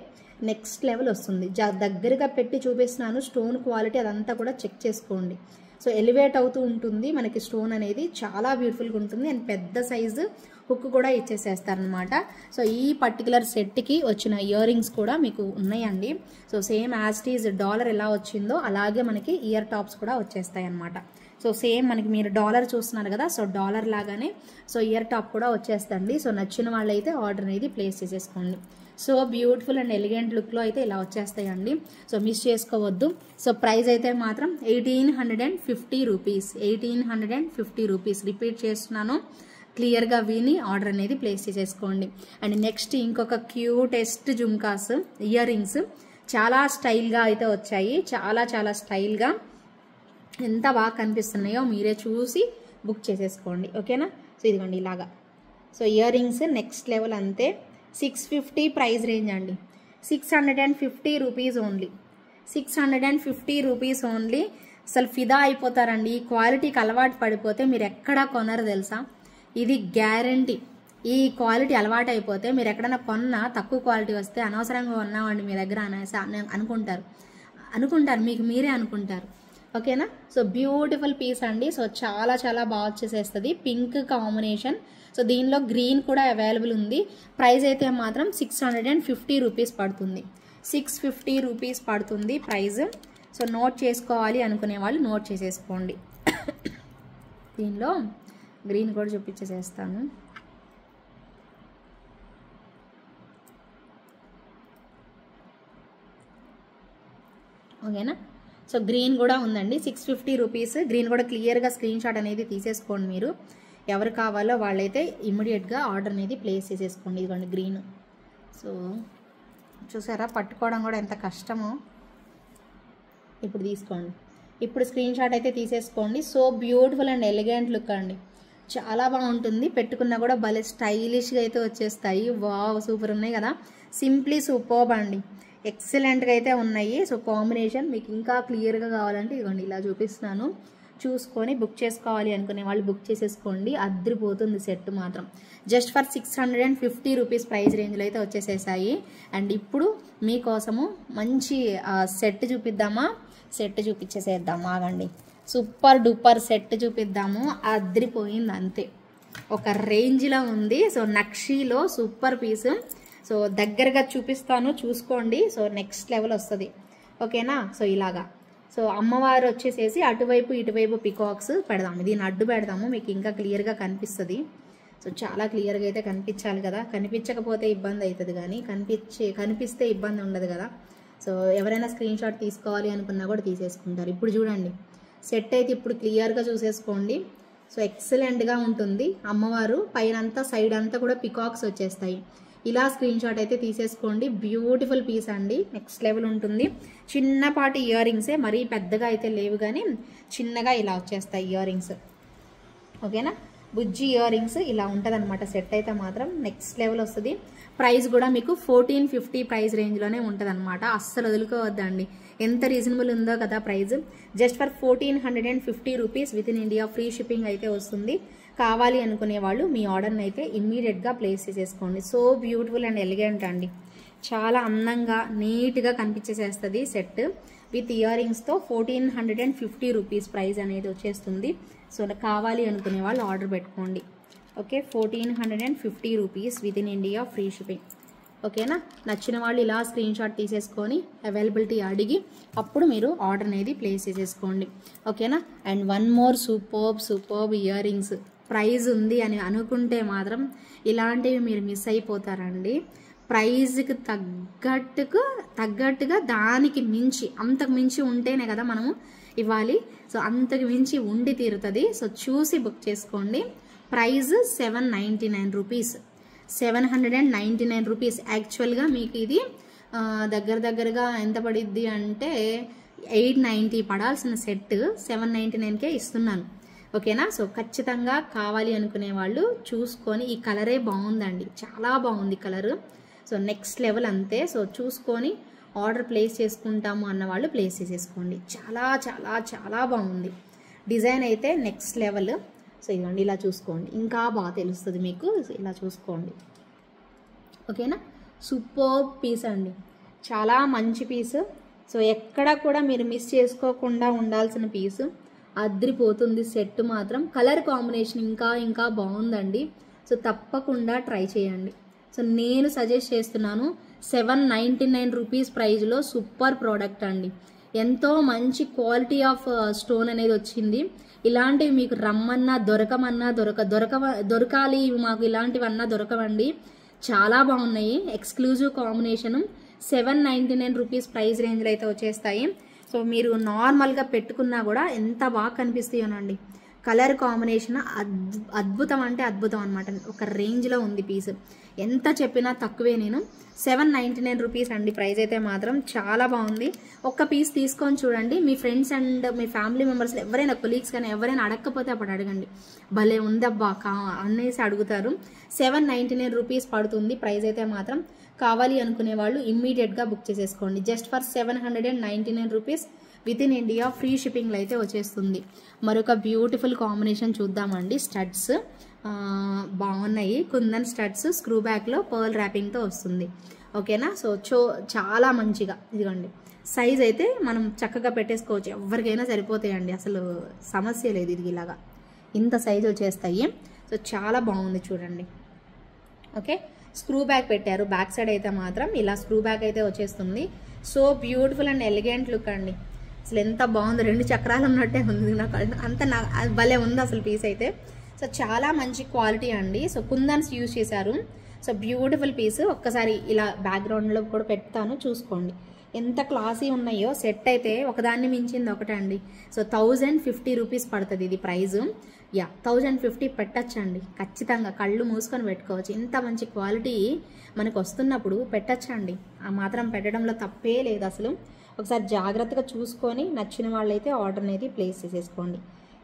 నెక్స్ట్ లెవెల్ వస్తుంది. దగ్గరగా పెట్టి చూపిస్తున్నాను, స్టోన్ క్వాలిటీ అదంతా కూడా చెక్ చేసుకోండి. సో ఎలివేట్ అవుతూ ఉంటుంది మనకి స్టోన్ అనేది, చాలా బ్యూటిఫుల్గా ఉంటుంది. అండ్ పెద్ద సైజు హుక్ కూడా ఇచ్చేసేస్తారనమాట. సో ఈ పర్టికులర్ సెట్కి వచ్చిన ఇయర్ రింగ్స్ కూడా మీకు ఉన్నాయండి. So same as it is dollar ఎలా వచ్చిందో అలాగే మనకి ఇయర్ టాప్స్ కూడా వచ్చేస్తాయి అనమాట. సో సేమ్ మనకి మీరు డాలర్ చూస్తున్నారు కదా, సో డాలర్ లాగానే సో ఇయర్ టాప్ కూడా వచ్చేస్తండి. సో నచ్చిన వాళ్ళైతే ఆర్డర్ అనేది ప్లేస్ చేసేసుకోండి. సో బ్యూటిఫుల్ అండ్ ఎలిగెంట్ లుక్లో అయితే ఇలా వచ్చేస్తాయండి. సో మిస్ చేసుకోవద్దు. సో ప్రైస్ అయితే మాత్రం 1850 రూపీస్, 1850 రూపీస్. రిపీట్ చేస్తున్నాను, క్లియర్గా విని ఆర్డర్ అనేది ప్లేస్ చేసేసుకోండి. అండ్ నెక్స్ట్ ఇంకొక క్యూటెస్ట్ జుమ్కాస్ ఇయర్ రింగ్స్, చాలా స్టైల్గా అయితే వచ్చాయి, చాలా స్టైల్గా ఎంత బాగా కనిపిస్తున్నాయో మీరే చూసి బుక్ చేసేసుకోండి, ఓకేనా. సో ఇదిగోండి ఇలాగా. So ear rings next level అంతే. 650 ప్రైస్ రేంజ్ అండి, 650 రూపీస్ ఓన్లీ, 650 రూపీస్ ఓన్లీ. అసలు ఫిదా అయిపోతారండి. ఈ క్వాలిటీకి అలవాటు పడిపోతే మీరు ఎక్కడా కొనరు తెలుసా, ఇది గ్యారంటీ. ఈ క్వాలిటీ అలవాటు అయిపోతే మీరు ఎక్కడైనా కొన్నా తక్కువ క్వాలిటీ వస్తే అనవసరంగా కొన్నామండి మీ దగ్గర అనేసి అనుకుంటారు మీకు మీరే అనుకుంటారు, ఓకేనా. సో బ్యూటిఫుల్ పీస్ అండి. సో చాలా బాగా వచ్చేసేస్తుంది, పింక్ కాంబినేషన్. సో దీనిలో గ్రీన్ కూడా అవైలబుల్ ఉంది. ప్రైస్ అయితే మాత్రం 650 రూపీస్ పడుతుంది, 650 రూపీస్ పడుతుంది ప్రైస్. సో నోట్ చేసుకోవాలి అనుకునే వాళ్ళు నోట్ చేసేసుకోండి. దీనిలో గ్రీన్ కూడా చూపించేసేస్తాను. ఓకేనా. సో గ్రీన్ కూడా ఉందండి, 650 రూపీస్. గ్రీన్ కూడా క్లియర్గా స్క్రీన్ షాట్ అనేది తీసేసుకోండి. మీరు ఎవరు కావాలో వాళ్ళైతే ఇమ్మీడియట్గా ఆర్డర్ అనేది ప్లేస్ చేసేసుకోండి. ఇదిగోండి గ్రీన్. సో చూసారా పట్టుకోవడం కూడా ఎంత కష్టమో. ఇప్పుడు తీసుకోండి, ఇప్పుడు స్క్రీన్ షాట్ అయితే తీసేసుకోండి. So beautiful and elegant look అండి, చాలా బాగుంటుంది. పెట్టుకున్నా కూడా భలే స్టైలిష్గా అయితే వచ్చేస్తాయి. వావ్ సూపర్ ఉన్నాయి కదా, సింప్లీ సూపర్బ్ అండి, ఎక్సలెంట్గా అయితే ఉన్నాయి. సో కాంబినేషన్ మీకు ఇంకా క్లియర్గా కావాలంటే ఇదిగోండి ఇలా చూపిస్తున్నాను, చూసుకొని బుక్ చేసుకోవాలి అనుకునే వాళ్ళు బుక్ చేసేసుకోండి. అద్దరిపోతుంది సెట్ మాత్రం. జస్ట్ ఫర్ 650 రూపీస్ ప్రైస్ రేంజ్లో అయితే వచ్చేసేసాయి. అండ్ ఇప్పుడు మీకోసము మంచి సెట్ చూపిద్దామా, సెట్ చూపించేసేద్దాం ఆగండి. సూపర్ డూపర్ సెట్ చూపిద్దాము, అద్దరిపోయింది అంతే, ఒక రేంజ్లో ఉంది. సో నక్షీలో సూపర్ పీస్. సో దగ్గరగా చూపిస్తాను చూసుకోండి. సో నెక్స్ట్ లెవెల్ వస్తుంది ఓకేనా. సో ఇలాగా సో అమ్మవారు వచ్చేసేసి అటువైపు ఇటువైపు పికాక్స్ పెడదాము, దీన్ని అడ్డు పెడదాము, మీకు ఇంకా క్లియర్గా కనిపిస్తుంది. సో చాలా క్లియర్గా అయితే కనిపించాలి కదా, కనిపించకపోతే ఇబ్బంది అవుతుంది, కానీ కనిపిస్తే ఇబ్బంది ఉండదు కదా. సో ఎవరైనా స్క్రీన్ షాట్ తీసుకోవాలి అనుకున్నా కూడా తీసేసుకుంటారు. ఇప్పుడు చూడండి సెట్ అయితే ఇప్పుడు క్లియర్గా చూసేసుకోండి. సో ఎక్సలెంట్గా ఉంటుంది. అమ్మవారు పైన అంతా సైడ్ అంతా కూడా పికాక్స్ వచ్చేస్తాయి. ఇలా స్క్రీన్ షాట్ అయితే తీసేసుకోండి. బ్యూటిఫుల్ పీస్ అండి, నెక్స్ట్ లెవెల్ ఉంటుంది. చిన్నపాటి ఇయర్ రింగ్సే, మరీ పెద్దగా అయితే లేవు, కానీ చిన్నగా ఇలా వచ్చేస్తాయి ఇయర్ రింగ్స్ ఓకేనా. బుజ్జి ఇయర్ రింగ్స్ ఇలా ఉంటుంది అనమాట. సెట్ అయితే మాత్రం నెక్స్ట్ లెవెల్ వస్తుంది. ప్రైస్ కూడా మీకు 1450 ప్రైస్ రేంజ్లోనే ఉంటుంది అనమాట. అస్సలు వదులుకోవద్దండి, ఎంత రీజనబుల్ ఉందో కదా price. Just for 1450 rupees within India free shipping అయితే వస్తుంది. కావాలి అనుకునే వాళ్ళు మీ ఆర్డర్ని అయితే ఇమ్మీడియట్గా ప్లేస్ చేసేసుకోండి. సో బ్యూటిఫుల్ అండ్ ఎలిగెంట్ అండి, చాలా అందంగా నీట్గా కనిపించేసేస్తుంది సెట్ విత్ ఇయర్ రింగ్స్తో. 1450 రూపీస్ ప్రైస్ అనేది వచ్చేస్తుంది. సో కావాలి అనుకునే వాళ్ళు ఆర్డర్ పెట్టుకోండి okay. 1450 rupees within India free shipping ఓకేనా. నచ్చిన వాళ్ళు ఇలా స్క్రీన్ షాట్ తీసేసుకొని అవైలబిలిటీ అడిగి అప్పుడు మీరు ఆర్డర్ అనేది ప్లేస్ చేసేసుకోండి ఓకేనా. And one more superb ear rings. Price ఉంది అని అనుకుంటే మాత్రం ఇలాంటివి మీరు మిస్ అయిపోతారండి. ప్రైజ్కి తగ్గట్టుగా దానికి మించి, అంతకు మించి ఉంటేనే కదా మనము ఇవ్వాలి. సో అంతకు మించి ఉండి తీరుతుంది. సో చూసి బుక్ చేసుకోండి. Price 799 rupees, 799 rupees. యాక్చువల్గా మీకు ఇది దగ్గరగా ఎంత పడిద్ది అంటే 890 పడాల్సిన సెట్ 799కే ఇస్తున్నాను ఓకేనా. సో ఖచ్చితంగా కావాలి అనుకునే వాళ్ళు చూసుకొని, ఈ కలరే బాగుందండి, చాలా బాగుంది కలర్. సో నెక్స్ట్ లెవెల్ అంతే. సో చూసుకొని ఆర్డర్ ప్లేస్ చేసుకుంటాము అన్న వాళ్ళు ప్లేస్ చేసేసుకోండి. చాలా చాలా చాలా బాగుంది డిజైన్ అయితే నెక్స్ట్ లెవెల్. సో ఇవ్వండి ఇలా చూసుకోండి, ఇంకా బాగా తెలుస్తుంది మీకు. ఇలా చూసుకోండి ఓకేనా. సూపర్ పీస్ అండి, చాలా మంచి పీస్. సో ఎక్కడ కూడా మీరు మిస్ చేసుకోకుండా ఉండాల్సిన పీసు. అద్రిపోతుంది సెట్ మాత్రం. కలర్ కాంబినేషన్ ఇంకా బాగుందండి. సో తప్పకుండా ట్రై చేయండి. సో నేను సజెస్ట్ చేస్తున్నాను 799 రూపీస్ ప్రైజ్లో సూపర్ ప్రోడక్ట్ అండి. ఎంతో మంచి క్వాలిటీ ఆఫ్ స్టోన్ అనేది వచ్చింది. ఇలాంటివి మీకు రమ్మన్నా దొరకమన్నా దొరకాలి మాకు ఇలాంటివన్నా దొరకవండి. చాలా బాగున్నాయి, ఎక్స్క్లూజివ్ కాంబినేషను. 799 రూపీస్ ప్రైస్ రేంజ్లో అయితే వచ్చేస్తాయి. సో మీరు నార్మల్గా పెట్టుకున్నా కూడా ఎంత బాగా కనిపిస్తాయోనండి. కలర్ కాంబినేషన్ అద్భుతం అంటే అద్భుతం అనమాట. ఒక రేంజ్లో ఉంది పీస్. ఎంత చెప్పినా తక్కువే. నేను 799 రూపీస్ అండి ప్రైస్ అయితే మాత్రం. చాలా బాగుంది. ఒక్క పీస్ తీసుకొని చూడండి. మీ ఫ్రెండ్స్ అండ్ మీ ఫ్యామిలీ మెంబర్స్ ఎవరైనా కొలీగ్స్ కానీ ఎవరైనా అడగకపోతే అప్పుడు అడగండి, భలే ఉందబ్బా అనేసి అడుగుతారు. 799 రూపీస్ పడుతుంది ప్రైస్ అయితే మాత్రం. కావాలి అనుకునే వాళ్ళు ఇమ్మీడియట్గా బుక్ చేసేసుకోండి. Just for 799 rupees within India free షిప్పింగ్లో అయితే వచ్చేస్తుంది. మరొక బ్యూటిఫుల్ కాంబినేషన్ చూద్దామండి. స్టడ్స్ బాగున్నాయి, కుందన్ స్టడ్స్ స్క్రూ బ్యాక్లో పర్ల్ ర్యాపింగ్తో వస్తుంది ఓకేనా. సో చాలా మంచిగా ఇదిగోండి. సైజ్ అయితే మనం చక్కగా పెట్టేసుకోవచ్చు, ఎవరికైనా సరిపోతాయండి, అసలు సమస్య లేదు. ఇది ఇలాగా ఇంత సైజ్ వచ్చేస్తాయి. సో చాలా బాగుంది చూడండి ఓకే. స్క్రూ బ్యాక్ పెట్టారు బ్యాక్ సైడ్ అయితే మాత్రం. ఇలా స్క్రూ బ్యాక్ అయితే వచ్చేస్తుంది. So beautiful and elegant look అండి. అసలు ఎంత బాగుంది, 2 చక్రాలు ఉన్నట్టే ఉంది నాకు. అంత భలే ఉంది అసలు పీస్ అయితే. సో చాలా మంచి క్వాలిటీ అండి. సో కుందన్స్ యూజ్ చేశారు. So beautiful piece. ఒక్కసారి ఇలా బ్యాక్గ్రౌండ్లో కూడా పెడతాను చూసుకోండి. ఎంత క్లాసీ ఉన్నాయో. సెట్ అయితే ఒకదాన్ని మించింది ఒకటండి. సో 1050 రూపీస్ పడుతుంది ఇది ప్రైజు. 1050 పెట్టచ్చండి ఖచ్చితంగా. కళ్ళు మూసుకొని పెట్టుకోవచ్చు. ఇంత మంచి క్వాలిటీ మనకు వస్తున్నప్పుడు పెట్టచ్చండి. ఆ మాత్రం పెట్టడంలో తప్పే లేదు అసలు. ఒకసారి జాగ్రత్తగా చూసుకొని నచ్చిన వాళ్ళైతే ఆర్డర్ అనేది ప్లేస్ చేసేసుకోండి.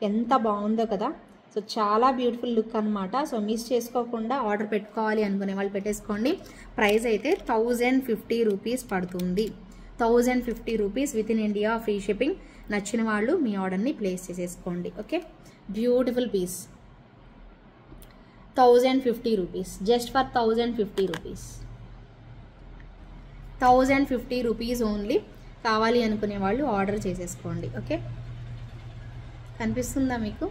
ఎంత బాగుందో కదా. సో చాలా బ్యూటిఫుల్ లుక్ అనమాట. సో మిస్ చేసుకోకుండా ఆర్డర్ పెట్టుకోవాలి అనుకునే వాళ్ళు పెట్టేసుకోండి. ప్రైస్ అయితే 1050 రూపీస్ పడుతుంది. 1050 rupees within India, free shipping. నచ్చిన వాళ్ళు మీ ఆర్డర్ని ప్లేస్ చేసేసుకోండి. Okay, beautiful piece. 1050 rupees, just for 1050 rupees. 1050 rupees only. కావాలి అనుకునే వాళ్ళు ఆర్డర్ చేసేసుకోండి. ఓకే, కనిపిస్తుందా మీకు?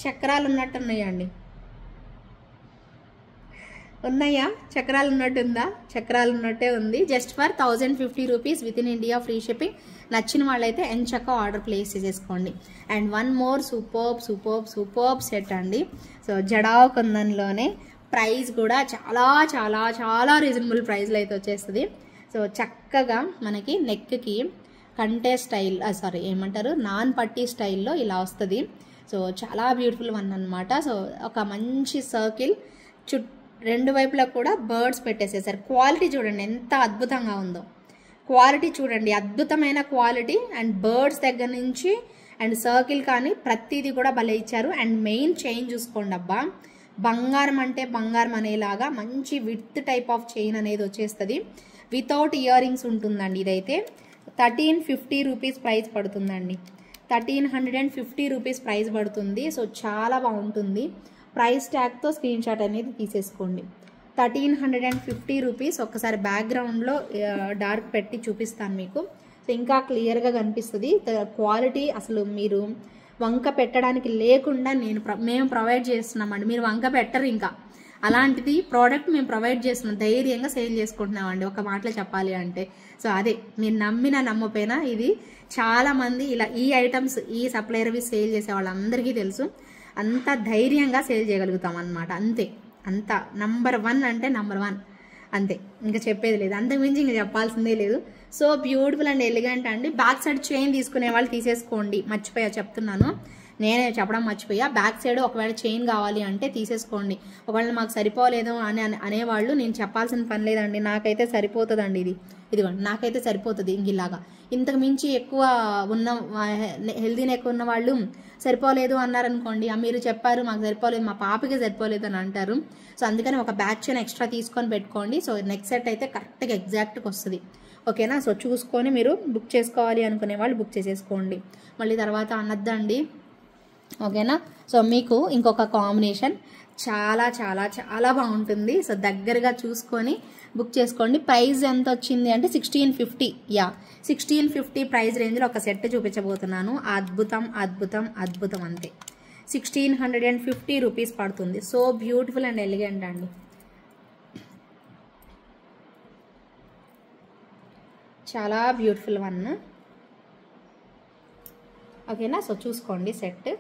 చక్రాలు ఉన్నట్టు ఉన్నాయండి. ఉన్నాయా? చక్రాలు ఉన్నట్టుందా? చక్రాలు ఉన్నట్టే ఉంది. Just for 1050 rupees within India, free shipping. నచ్చిన వాళ్ళైతే ఎంచక్క ఆర్డర్ ప్లేస్ చేసేసుకోండి. And one more superb set అండి. సో జడావ్ కుందన్లోనే ప్రైస్ కూడా చాలా చాలా చాలా రీజనబుల్ ప్రైస్లో అయితే వచ్చేస్తుంది. సో చక్కగా మనకి నెక్కి కంటే స్టైల్, ఏమంటారు, నాన్ పట్టీ స్టైల్లో ఇలా వస్తుంది. సో చాలా బ్యూటిఫుల్ వన్ అనమాట. సో ఒక మంచి సర్కిల్ రెండు వైపులా కూడా బర్డ్స్ పెట్టేసేసారు. క్వాలిటీ చూడండి ఎంత అద్భుతంగా ఉందో. క్వాలిటీ చూడండి, అద్భుతమైన క్వాలిటీ. అండ్ బర్డ్స్ దగ్గర నుంచి అండ్ సర్కిల్ కానీ ప్రతిదీ కూడా భలే ఇచ్చారు. అండ్ మెయిన్ చైన్ చూసుకోండి అబ్బా, బంగారం అంటే బంగారం అనేలాగా మంచి విత్ టైప్ ఆఫ్ చైన్ అనేది వచ్చేస్తుంది. వితౌట్ ఇయర్ రింగ్స్ ఉంటుందండి. ఇదైతే 1350 రూపీస్ ప్రైస్ పడుతుందండి. 1350 రూపీస్ ప్రైస్ పడుతుంది. సో చాలా బాగుంటుంది. ప్రైస్ ట్యాగ్తో స్క్రీన్ షాట్ అనేది తీసేసుకోండి. 1350 రూపీస్. ఒక్కసారి బ్యాక్గ్రౌండ్లో డార్క్ పెట్టి చూపిస్తాను మీకు. సో ఇంకా క్లియర్గా కనిపిస్తుంది. క్వాలిటీ అసలు మీరు వంక పెట్టడానికి లేకుండా మేము ప్రొవైడ్ చేస్తున్నామండి. మీరు వంక పెట్టరు ఇంకా. అలాంటిది ప్రోడక్ట్ మేము ప్రొవైడ్ చేస్తున్నాం. ధైర్యంగా సేల్ చేసుకుంటున్నామండి ఒక మాటలో చెప్పాలి అంటే. సో అదే, మీరు నమ్మపోయినా ఇది చాలామంది ఇలా ఈ ఐటమ్స్, ఈ సప్లైర్వి సేల్ చేసే వాళ్ళందరికీ తెలుసు. అంత ధైర్యంగా సేల్ చేయగలుగుతాం అన్నమాట. అంత నంబర్ 1 అంటే నంబర్ 1 అంతే, ఇంకా చెప్పేది లేదు. అంతకుమించి ఇంకా చెప్పాల్సిందే లేదు. సో బ్యూటిఫుల్ అండ్ ఎలిగెంట్ అండి. బ్యాక్ సైడ్ చైన్ తీసుకునే వాళ్ళు తీసేసుకోండి. మర్చిపోయా చెప్తున్నాను, నేనే చెప్పడం మర్చిపోయా. బ్యాక్ సైడ్ ఒకవేళ చైన్ కావాలి అంటే తీసేసుకోండి. ఒకవేళ మాకు సరిపోలేదు అనేవాళ్ళు నేను చెప్పాల్సిన పని లేదండి. నాకైతే సరిపోతుందండి. ఇదిగోండి, నాకైతే సరిపోతుంది. ఇలాగా ఇంతకు మించి ఎక్కువ ఉన్న హెల్దీని ఎక్కువ ఉన్న వాళ్ళు సరిపోలేదు అన్నారనుకోండి, మీరు చెప్పారు మాకు సరిపోలేదు, మా పాపకి సరిపోలేదు అని అంటారు. సో అందుకని ఒక బ్యాక్ చైన్ ఎక్స్ట్రా తీసుకొని పెట్టుకోండి. సో నెక్స్ట్ సెట్ అయితే కరెక్ట్గా ఎగ్జాక్ట్గా వస్తుంది. ఓకేనా? సో చూసుకొని మీరు బుక్ చేసుకోవాలి అనుకునే వాళ్ళు బుక్ చేసేసుకోండి. మళ్ళీ తర్వాత అనద్దండి. ఓకేనా? సో మీకు ఇంకొక కాంబినేషన్ చాలా చాలా చాలా బాగుంటుంది. సో దగ్గరగా చూసుకొని బుక్ చేసుకోండి. ప్రైస్ ఎంత వచ్చింది అంటే 1650. 1650 ప్రైస్ రేంజ్లో ఒక సెట్ చూపించబోతున్నాను. అద్భుతం అద్భుతం అద్భుతం అంతే. 1650 రూపీస్ పడుతుంది. సో బ్యూటిఫుల్ అండ్ ఎలిగెంట్ అండి. చాలా బ్యూటిఫుల్ వన్. ఓకేనా? సో చూసుకోండి సెట్.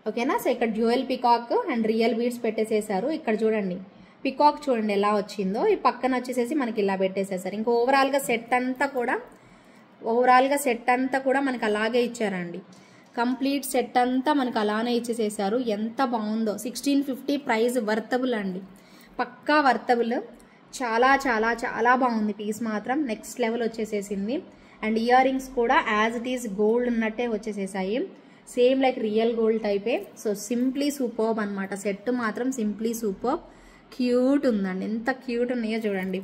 ఓకేనా? సో ఇక్కడ dual peacock and real beads పెట్టేసేసారు. ఇక్కడ చూడండి పికాక్ చూడండి ఎలా వచ్చిందో. ఈ పక్కన వచ్చేసేసి మనకి ఇలా పెట్టేసేసారు. ఇంకా ఓవరాల్గా సెట్ అంతా కూడా మనకి అలాగే ఇచ్చారండి. కంప్లీట్ సెట్ అంతా మనకు అలానే ఇచ్చేసేసారు. ఎంత బాగుందో. 1650 ప్రైస్ వర్తబుల్ అండి, పక్కా వర్తబుల్. చాలా చాలా చాలా బాగుంది పీస్ మాత్రం. నెక్స్ట్ లెవెల్ వచ్చేసేసింది. అండ్ ఇయర్ రింగ్స్ కూడా యాజ్ ఇట్ ఈస్ గోల్డ్ ఉన్నట్టే వచ్చేసేసాయి. సేమ్ లైక్ రియల్ గోల్డ్ టైపే. సో సింప్లీ సూపర్బ్ అనమాట. సెట్ మాత్రం సింప్లీ సూపర్బ్. క్యూట్ ఉందండి. ఎంత క్యూట్ ఉన్నాయో చూడండి.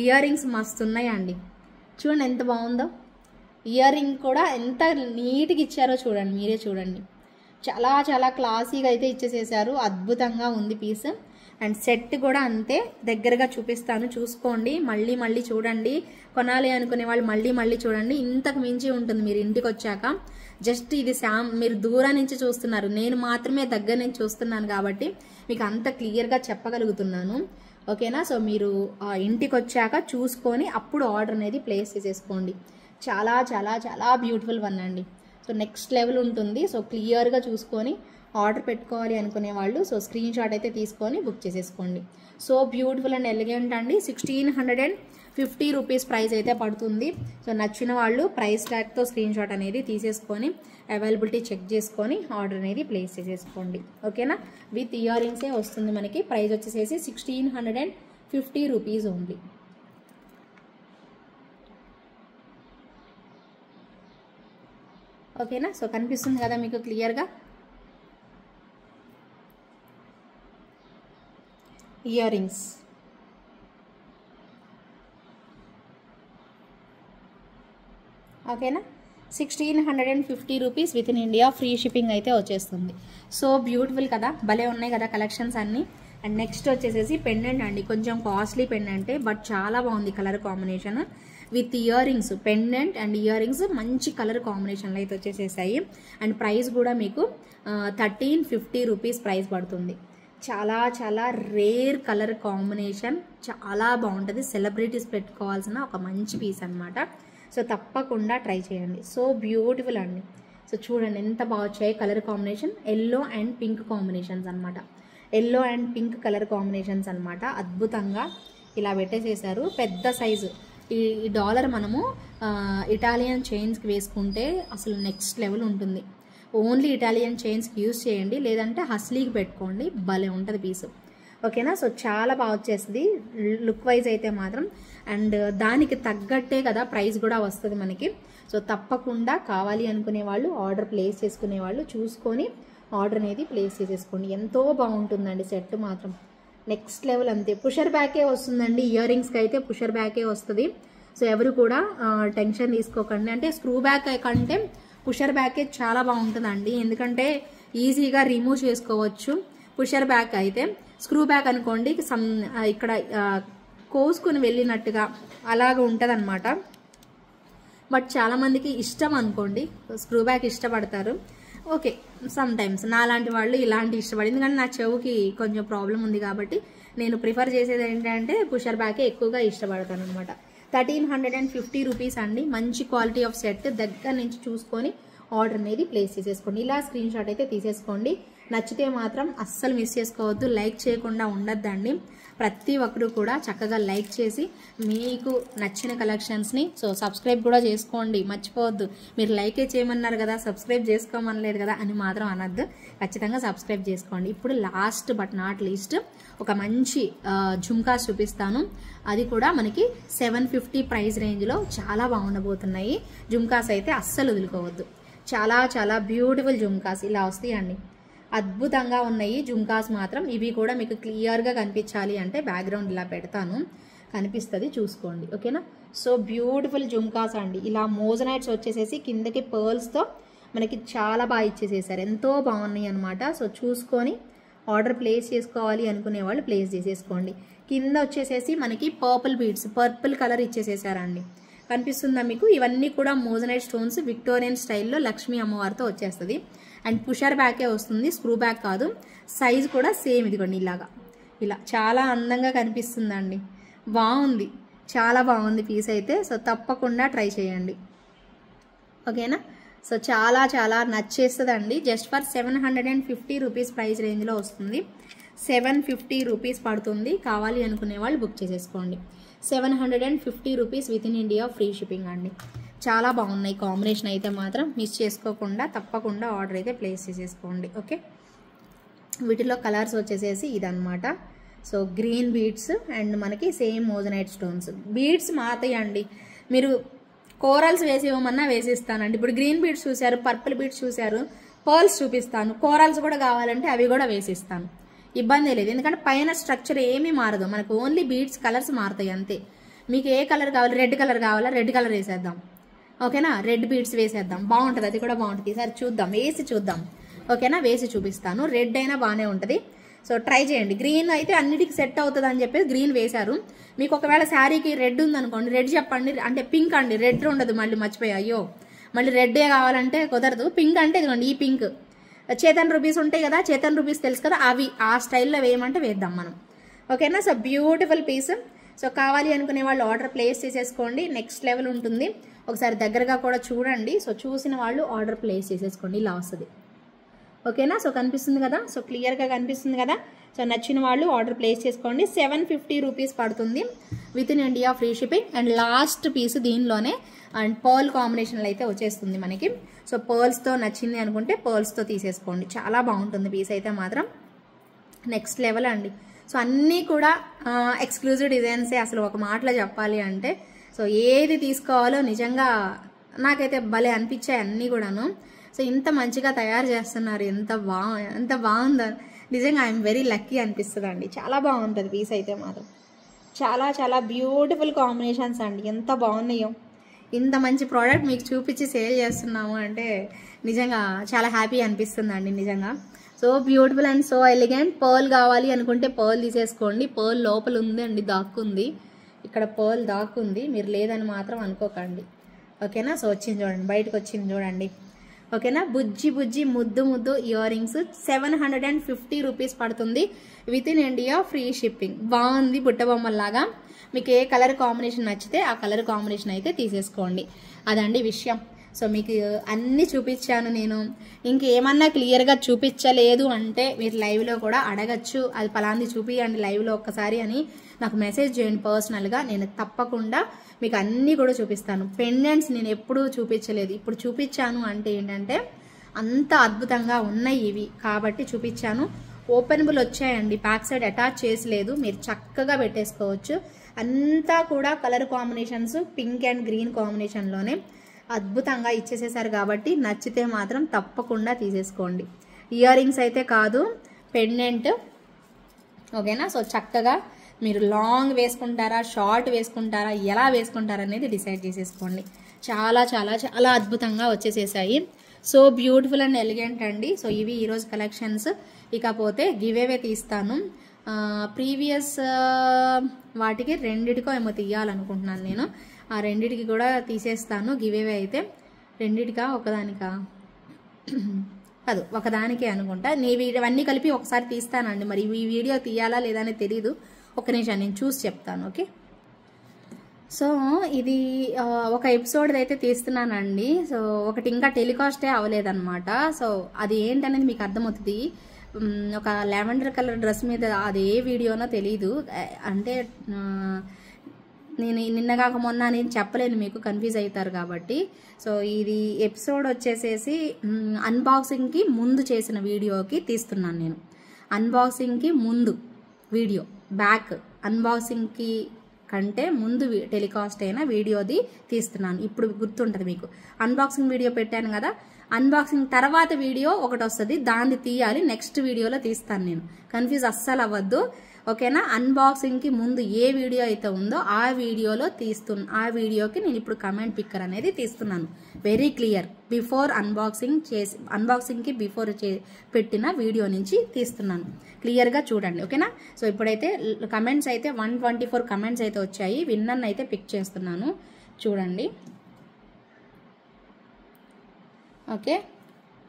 ఇయర్ రింగ్స్ మస్తు ఉన్నాయండి. చూడండి ఎంత బాగుందో. ఇయర్ రింగ్ కూడా ఎంత నీట్గా ఇచ్చారో చూడండి, మీరే చూడండి. చాలా చాలా క్లాసీగా అయితే ఇచ్చేసేసారు. అద్భుతంగా ఉంది పీస్. అండ్ సెట్ కూడా అంతే. దగ్గరగా చూపిస్తాను, చూసుకోండి. మళ్ళీ మళ్ళీ చూడండి. కొనాలి అనుకునే వాళ్ళు మళ్ళీ మళ్ళీ చూడండి. ఇంతకు మించి ఉంటుంది మీరు ఇంటికి వచ్చాక. జస్ట్ ఇది మీరు దూరం నుంచి చూస్తున్నారు, నేను మాత్రమే దగ్గర నుంచి చూస్తున్నాను కాబట్టి మీకు అంత క్లియర్గా చెప్పగలుగుతున్నాను. ఓకేనా? సో మీరు ఇంటికి వచ్చాక చూసుకొని అప్పుడు ఆర్డర్ అనేది ప్లేస్ చేసేసుకోండి. చాలా చాలా చాలా బ్యూటిఫుల్ వన్ అండి. సో నెక్స్ట్ లెవెల్ ఉంటుంది. సో క్లియర్గా చూసుకొని ఆర్డర్ పెట్టుకోవాలి అనుకునే వాళ్ళు సో స్క్రీన్ షాట్ అయితే తీసుకొని బుక్ చేసేసుకోండి. సో బ్యూటిఫుల్ అండ్ ఎలిగెంట్ అండి. 1650 రూపీస్ ప్రైస్ అయితే పడుతుంది. సో నచ్చిన వాళ్ళు ప్రైస్ ట్యాగ్తో స్క్రీన్ షాట్ అనేది తీసేసుకొని అవైలబిలిటీ చెక్ చేసుకొని ఆర్డర్ అనేది ప్లేస్ చేసేసుకోండి. ఓకేనా? విత్ ఇయర్ రింగ్సే వస్తుంది మనకి. ప్రైస్ వచ్చేసేసి 1650 రూపీస్ ఓన్లీ. ఓకేనా? సో కనిపిస్తుంది కదా మీకు క్లియర్గా ఇయర్ రింగ్స్. ఓకేనా? 1650 rupees within India free shipping అయితే వచ్చేస్తుంది. సో బ్యూటిఫుల్ కదా, భలే ఉన్నాయి కదా కలెక్షన్స్ అన్నీ. అండ్ నెక్స్ట్ వచ్చేసేసి పెండెంట్ అండి. కొంచెం కాస్ట్లీ పెండెంటే బట్ చాలా బాగుంది colour combination with ear rings. Pendant and ear rings మంచి కలర్ కాంబినేషన్లో అయితే వచ్చేసేసాయి. అండ్ ప్రైస్ కూడా మీకు 1350 రూపీస్ ప్రైస్ పడుతుంది. చాలా చాలా రేర్ కలర్ కాంబినేషన్, చాలా బాగుంటుంది. సెలబ్రిటీస్ పెట్టుకోవాల్సిన ఒక మంచి పీస్ అనమాట. సో తప్పకుండా ట్రై చేయండి. సో బ్యూటిఫుల్ అండి. సో చూడండి ఎంత బాగా వచ్చాయి colour combination. Yellow and pink combinations అనమాట. Yellow and pink colour combinations అనమాట. అద్భుతంగా ఇలా పెట్టేసేసారు. పెద్ద సైజు. ఈ డాలర్ మనము ఇటాలియన్ చైన్స్కి వేసుకుంటే అసలు నెక్స్ట్ లెవెల్ ఉంటుంది. ఓన్లీ ఇటాలియన్ చైన్స్కి యూజ్ చేయండి, లేదంటే హస్లీకి పెట్టుకోండి, భలే ఉంటుంది పీసు. ఓకేనా? సో చాలా బాగా వచ్చేస్తుంది లుక్ వైజ్ అయితే మాత్రం. అండ్ దానికి తగ్గట్టే కదా ప్రైస్ కూడా వస్తుంది మనకి. సో తప్పకుండా కావాలి అనుకునే వాళ్ళు, ఆర్డర్ ప్లేస్ చేసుకునే వాళ్ళు చూసుకొని ఆర్డర్ అనేది ప్లేస్ చేసేసుకోండి. ఎంతో బాగుంటుందండి సెట్ మాత్రం నెక్స్ట్ లెవెల్. అంతే పుషర్ బ్యాకే వస్తుందండి. ఇయర్ రింగ్స్కి అయితే పుషర్ బ్యాకే వస్తుంది. సో ఎవరు కూడా టెన్షన్ తీసుకోకండి. అంటే స్క్రూ బ్యాక్ కంటే పుషర్ బ్యాకే చాలా బాగుంటుందండి, ఎందుకంటే ఈజీగా రిమూవ్ చేసుకోవచ్చు. పుషర్ బ్యాక్ అయితే స్క్రూ బ్యాక్ అనుకోండి ఇక్కడ కోసుకుని వెళ్ళినట్టుగా అలాగ ఉంటుంది అనమాట. బట్ చాలామందికి ఇష్టం అనుకోండి, స్క్రూ బ్యాక్ ఇష్టపడతారు. ఓకే, సమ్ టైమ్స్ నాలాంటి వాళ్ళు ఇలాంటి ఇష్టపడి, ఎందుకంటే నా చెవుకి కొంచెం ప్రాబ్లం ఉంది కాబట్టి నేను ప్రిఫర్ చేసేది ఏంటంటే పుషర్ బ్యాకే ఎక్కువగా ఇష్టపడతాను అనమాట. 1350 రూపీస్ అండి. మంచి క్వాలిటీ ఆఫ్ సెట్ దగ్గర నుంచి చూసుకొని ఆర్డర్ అనేది ప్లేస్ చేసేసుకోండి. ఇలా స్క్రీన్ షాట్ అయితే తీసేసుకోండి. నచ్చితే మాత్రం అస్సలు మిస్ చేసుకోవద్దు. లైక్ చేయకుండా ఉండద్దండి. ప్రతి ఒక్కరు కూడా చక్కగా లైక్ చేసి మీకు నచ్చిన కలెక్షన్స్ని సో సబ్స్క్రైబ్ కూడా చేసుకోండి, మర్చిపోవద్దు. మీరు లైకే చేయమన్నారు కదా, సబ్స్క్రైబ్ చేసుకోమనలేదు కదా అని మాత్రం అనద్దు. ఖచ్చితంగా సబ్స్క్రైబ్ చేసుకోండి. ఇప్పుడు లాస్ట్ బట్ నాట్ లీస్ట్ ఒక మంచి జుమ్కాస్ చూపిస్తాను. అది కూడా మనకి 750 ప్రైస్ రేంజ్లో చాలా బాగుండబోతున్నాయి. జుమ్కాస్ అయితే అస్సలు వదులుకోవద్దు. చాలా చాలా బ్యూటిఫుల్ జుమ్కాస్ ఇలా వస్తాయండి. అద్భుతంగా ఉన్నాయి జుమ్కాస్ మాత్రం. ఇవి కూడా మీకు క్లియర్గా కనిపించాలి అంటే బ్యాక్గ్రౌండ్ ఇలా పెడతాను, కనిపిస్తుంది చూసుకోండి. ఓకేనా? సో బ్యూటిఫుల్ జుమ్కాస్ అండి. ఇలా మోజనైట్స్ వచ్చేసేసి కిందకి పర్ల్స్తో మనకి చాలా బాగా ఇచ్చేసేసారు. ఎంతో బాగున్నాయి అనమాట. సో చూసుకొని ఆర్డర్ ప్లేస్ చేసుకోవాలి అనుకునే వాళ్ళు ప్లేస్ చేసేసుకోండి. కింద వచ్చేసేసి మనకి పర్పుల్ కలర్ ఇచ్చేసేసారండి. కనిపిస్తుందా మీకు? ఇవన్నీ కూడా మోజనైట్ స్టోన్స్ విక్టోరియన్ స్టైల్లో లక్ష్మీ అమ్మవారితో వచ్చేస్తుంది. అండ్ పుషర్ బ్యాకే వస్తుంది, స్క్రూ బ్యాక్ కాదు. సైజ్ కూడా సేమ్ ఇదిగోండి ఇలాగా. ఇలా చాలా అందంగా కనిపిస్తుందండి. బాగుంది, చాలా బాగుంది పీస్ అయితే. సో తప్పకుండా ట్రై చేయండి. ఓకేనా? సో చాలా చాలా నచ్చేస్తుందండి. జస్ట్ ఫర్ 750 రూపీస్ ప్రైస్ రేంజ్లో వస్తుంది. 750 రూపీస్ పడుతుంది. కావాలి అనుకునే వాళ్ళు బుక్ చేసేసుకోండి. 750 rupees within India free shipping అండి. చాలా బాగున్నాయి కాంబినేషన్ అయితే మాత్రం. మిస్ చేసుకోకుండా తప్పకుండా ఆర్డర్ అయితే ప్లేస్ చేసేసుకోండి. ఓకే, వీటిలో కలర్స్ వచ్చేసేసి ఇదనమాట. సో గ్రీన్ బీడ్స్ అండ్ మనకి సేమ్ మోజనైట్ స్టోన్స్. బీడ్స్ మాతాయండి, మీరు కోరల్స్ వేసి ఇవ్వమన్నా వేసిస్తానండి. ఇప్పుడు గ్రీన్ బీడ్స్ చూశారు, పర్పుల్ బీడ్స్ చూశారు, పర్ల్స్ చూపిస్తాను. కోరల్స్ కూడా కావాలంటే అవి కూడా వేసిస్తాను, ఇబ్బంది లేదు. ఎందుకంటే పైన స్ట్రక్చర్ ఏమీ మారదు, మనకు ఓన్లీ బీడ్స్ కలర్స్ మారుతాయి అంతే. మీకు ఏ కలర్ కావాలి, రెడ్ కలర్ కావాలా, రెడ్ కలర్ వేసేద్దాం. ఓకేనా, రెడ్ బీడ్స్ వేసేద్దాం, బాగుంటుంది. అది కూడా బాగుంటుంది. ఈసారి చూద్దాం, వేసి చూద్దాం. ఓకేనా, వేసి చూపిస్తాను. రెడ్ అయినా బాగానే ఉంటుంది. సో ట్రై చేయండి. గ్రీన్ అయితే అన్నిటికి సెట్ అవుతుంది అని చెప్పేసి గ్రీన్ వేశారు. మీకు ఒకవేళ శారీకి రెడ్ ఉందనుకోండి, రెడ్ చెప్పండి. అంటే పింక్ అండి, రెడ్ ఉండదు. మళ్ళీ మర్చిపోయా, అయ్యో మళ్ళీ రెడ్డే కావాలంటే కుదరదు. పింక్ అంటే ఇదిగోండి, ఈ పింక్ చేతన్ రూపీస్ ఉంటాయి కదా, చేతన్ రూపీస్ తెలుసు కదా, అవి ఆ స్టైల్లో వేయమంటే వేద్దాం మనం. ఓకేనా, సో బ్యూటిఫుల్ పీస్. సో కావాలి అనుకునే వాళ్ళు ఆర్డర్ ప్లేస్ చేసేసుకోండి. నెక్స్ట్ లెవెల్ ఉంటుంది. ఒకసారి దగ్గరగా కూడా చూడండి. సో చూసిన వాళ్ళు ఆర్డర్ ప్లేస్ చేసేసుకోండి. ఇలా వస్తుంది. ఓకేనా. సో కనిపిస్తుంది కదా, సో క్లియర్గా కనిపిస్తుంది కదా. సో నచ్చిన వాళ్ళు ఆర్డర్ ప్లేస్ చేసుకోండి. 750 రూపీస్ పడుతుంది, within India free shipping. And last piece దీనిలోనే అండ్ పర్ల్ కాంబినేషన్లో అయితే వచ్చేస్తుంది మనకి. సో పర్ల్స్తో నచ్చింది అనుకుంటే పర్ల్స్తో తీసేసుకోండి, చాలా బాగుంటుంది పీస్ అయితే మాత్రం నెక్స్ట్ లెవెల్ అండి. సో అన్నీ కూడా ఎక్స్క్లూజివ్ డిజైన్సే. అసలు ఒక మాటలో చెప్పాలి అంటే సో ఏది తీసుకోవాలో నిజంగా నాకైతే భలే అనిపించాయి అన్నీ కూడాను. సో ఇంత మంచిగా తయారు చేస్తున్నారు, ఎంత బాగుందో నిజంగా. ఐఎమ్ వెరీ లక్కీ అనిపిస్తుంది అండి, చాలా బాగుంటుంది పీస్ అయితే మాత్రం. చాలా చాలా బ్యూటిఫుల్ కాంబినేషన్స్ అండి, ఎంత బాగున్నాయో. ఇంత మంచి ప్రోడక్ట్ మీకు చూపించి సేల్ చేస్తున్నాము అంటే నిజంగా చాలా హ్యాపీ అనిపిస్తుంది అండి నిజంగా. So beautiful and so elegant. Pearl కావాలి అనుకుంటే పర్ల్ తీసేసుకోండి. పర్ల్ లోపల ఉంది అండి, దాక్కుంది ఇక్కడ, పర్ల్ దాక్కుంది, మీరు లేదని మాత్రం అనుకోకండి. ఓకేనా. సో వచ్చింది చూడండి, బయటకు వచ్చింది చూడండి. ఓకేనా. బుజ్జి ముద్దు ఇయర్ రింగ్స్ 750 రూపీస్ పడుతుంది, within India free shipping. బాగుంది బుట్టబొమ్మల్లాగా. మీకు ఏ కలర్ కాంబినేషన్ నచ్చితే ఆ కలర్ కాంబినేషన్ అయితే తీసేసుకోండి, అదండి విషయం. సో మీకు అన్నీ చూపించాను నేను. ఇంకేమన్నా క్లియర్గా చూపించలేదు అంటే మీరు లైవ్లో కూడా అడగచ్చు, అది పలాంది చూపియండి లైవ్లో ఒక్కసారి అని నాకు మెసేజ్ చేయండి పర్సనల్గా. నేను తప్పకుండా మీకు అన్నీ కూడా చూపిస్తాను. పెండెంట్స్ నేను ఎప్పుడూ చూపించలేదు, ఇప్పుడు చూపించాను అంటే ఏంటంటే అంత అద్భుతంగా ఉన్నాయి ఇవి కాబట్టి చూపించాను. ఓపెనబుల్ వచ్చాయండి, బ్యాక్ సైడ్ అటాచ్ చేసలేదు, మీరు చక్కగా పెట్టేసుకోవచ్చు. అంతా కూడా colour combinations pink and green కాంబినేషన్లోనే అద్భుతంగా ఇచ్చేసేసారు కాబట్టి నచ్చితే మాత్రం తప్పకుండా తీసేసుకోండి. ఇయర్ రింగ్స్ అయితే కాదు, పెండెంట్. ఓకేనా. సో చక్కగా మీరు లాంగ్ వేసుకుంటారా, షార్ట్ వేసుకుంటారా, ఎలా వేసుకుంటారా అనేది డిసైడ్ చేసేసుకోండి. చాలా చాలా చాలా అద్భుతంగా వచ్చేసేసాయి. సో బ్యూటిఫుల్ అండ్ ఎలిగెంట్ అండి. సో ఇవి ఈరోజు కలెక్షన్స్. ఇకపోతే గివ్ అవే తీస్తాను. ప్రీవియస్ వాటికి రెండిటికో ఏమో తీయాలనుకుంటున్నాను నేను. ఆ రెండిటికి కూడా తీసేస్తాను గివ్ అవే అయితే. రెండిటికా ఒకదానికా కాదు, ఒకదానికే అనుకుంటా. ఇవన్నీ కలిపి ఒకసారి తీస్తానండి. మరి ఈ వీడియో తీయాలా లేదా అనేది తెలీదు, ఒక నిమిషం నేను చూసి చెప్తాను. ఓకే. సో ఇది ఒక ఎపిసోడ్ అయితే తీస్తున్నానండి. సో ఒకటి ఇంకా టెలికాస్టే అవ్వలేదన్నమాట. సో అది ఏంటనేది మీకు అర్థమవుతుంది. ఒక లావెండర్ కలర్ డ్రెస్ మీద అది ఏ వీడియోనో తెలీదు, అంటే నేను నిన్న కాక మొన్న నేను చెప్పలేను, మీకు కన్ఫ్యూజ్ అవుతారు కాబట్టి. సో ఇది ఎపిసోడ్ వచ్చేసేసి అన్బాక్సింగ్కి ముందు చేసిన వీడియోకి తీస్తున్నాను నేను. అన్బాక్సింగ్కి ముందు వీడియో, బ్యాక్ అన్బాక్సింగ్కి కంటే ముందు టెలికాస్ట్ అయిన వీడియోది తీస్తున్నాను. ఇప్పుడు గుర్తుంటుంది మీకు, అన్బాక్సింగ్ వీడియో పెట్టాను కదా, అన్బాక్సింగ్ తర్వాత వీడియో ఒకటి వస్తుంది, దాన్ని తీయాలి, నెక్స్ట్ వీడియోలో తీస్తాను నేను. కన్ఫ్యూజ్ అస్సలు అవ్వద్దు. ఓకేనా. అన్బాక్సింగ్కి ముందు ఏ వీడియో అయితే ఉందో ఆ వీడియోలో ఆ వీడియోకి నేను ఇప్పుడు కమెంట్ పిక్కర్ అనేది తీస్తున్నాను. Very clear. బిఫోర్ అన్బాక్సింగ్కి బిఫోర్ పెట్టిన వీడియో నుంచి తీస్తున్నాను. క్లియర్గా చూడండి. ఓకేనా. సో ఇప్పుడైతే కమెంట్స్ అయితే 124 కమెంట్స్ అయితే వచ్చాయి. విన్నర్ని అయితే పిక్ చేస్తున్నాను, చూడండి. ఓకే.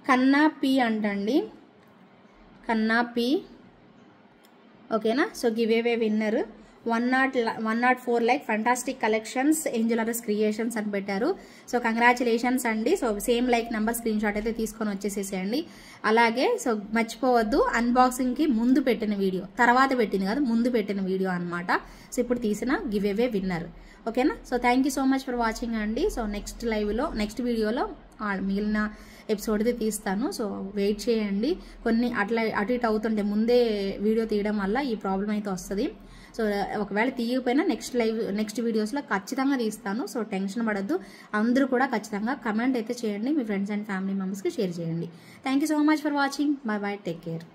కన్నా పి అంటండి, కన్నా పి. ఓకేనా. So give away winner 104 like fantastic collections Angel RS creations అని పెట్టారు. సో కంగ్రాచులేషన్స్ అండి. So same like number screen shot అయితే తీసుకొని వచ్చేసేసేయండి. అలాగే సో మర్చిపోవద్దు, అన్బాక్సింగ్కి ముందు పెట్టిన వీడియో, తర్వాత పెట్టింది కాదు, ముందు పెట్టిన వీడియో అనమాట. సో ఇప్పుడు తీసిన గివ్ అవే విన్నర్. ఓకేనా. So thank you so much for watching అండి. సో నెక్స్ట్ నెక్స్ట్ వీడియోలో మిగిలిన ఎపిసోడ్ది తీస్తాను. సో వెయిట్ చేయండి. కొన్ని అటు ఇటు అవుతుంటే ముందే వీడియో తీయడం వల్ల ఈ ప్రాబ్లం అయితే వస్తుంది. సో ఒకవేళ తీయకపోయినా నెక్స్ట్ వీడియోస్లో ఖచ్చితంగా తీస్తాను. సో టెన్షన్ పడద్దు. అందరూ కూడా ఖచ్చితంగా కమెంట్ అయితే చేయండి, మీ ఫ్రెండ్స్ అండ్ ఫ్యామిలీ మెంబర్స్కి షేర్ చేయండి. Thank you so much for watching. By by, take care.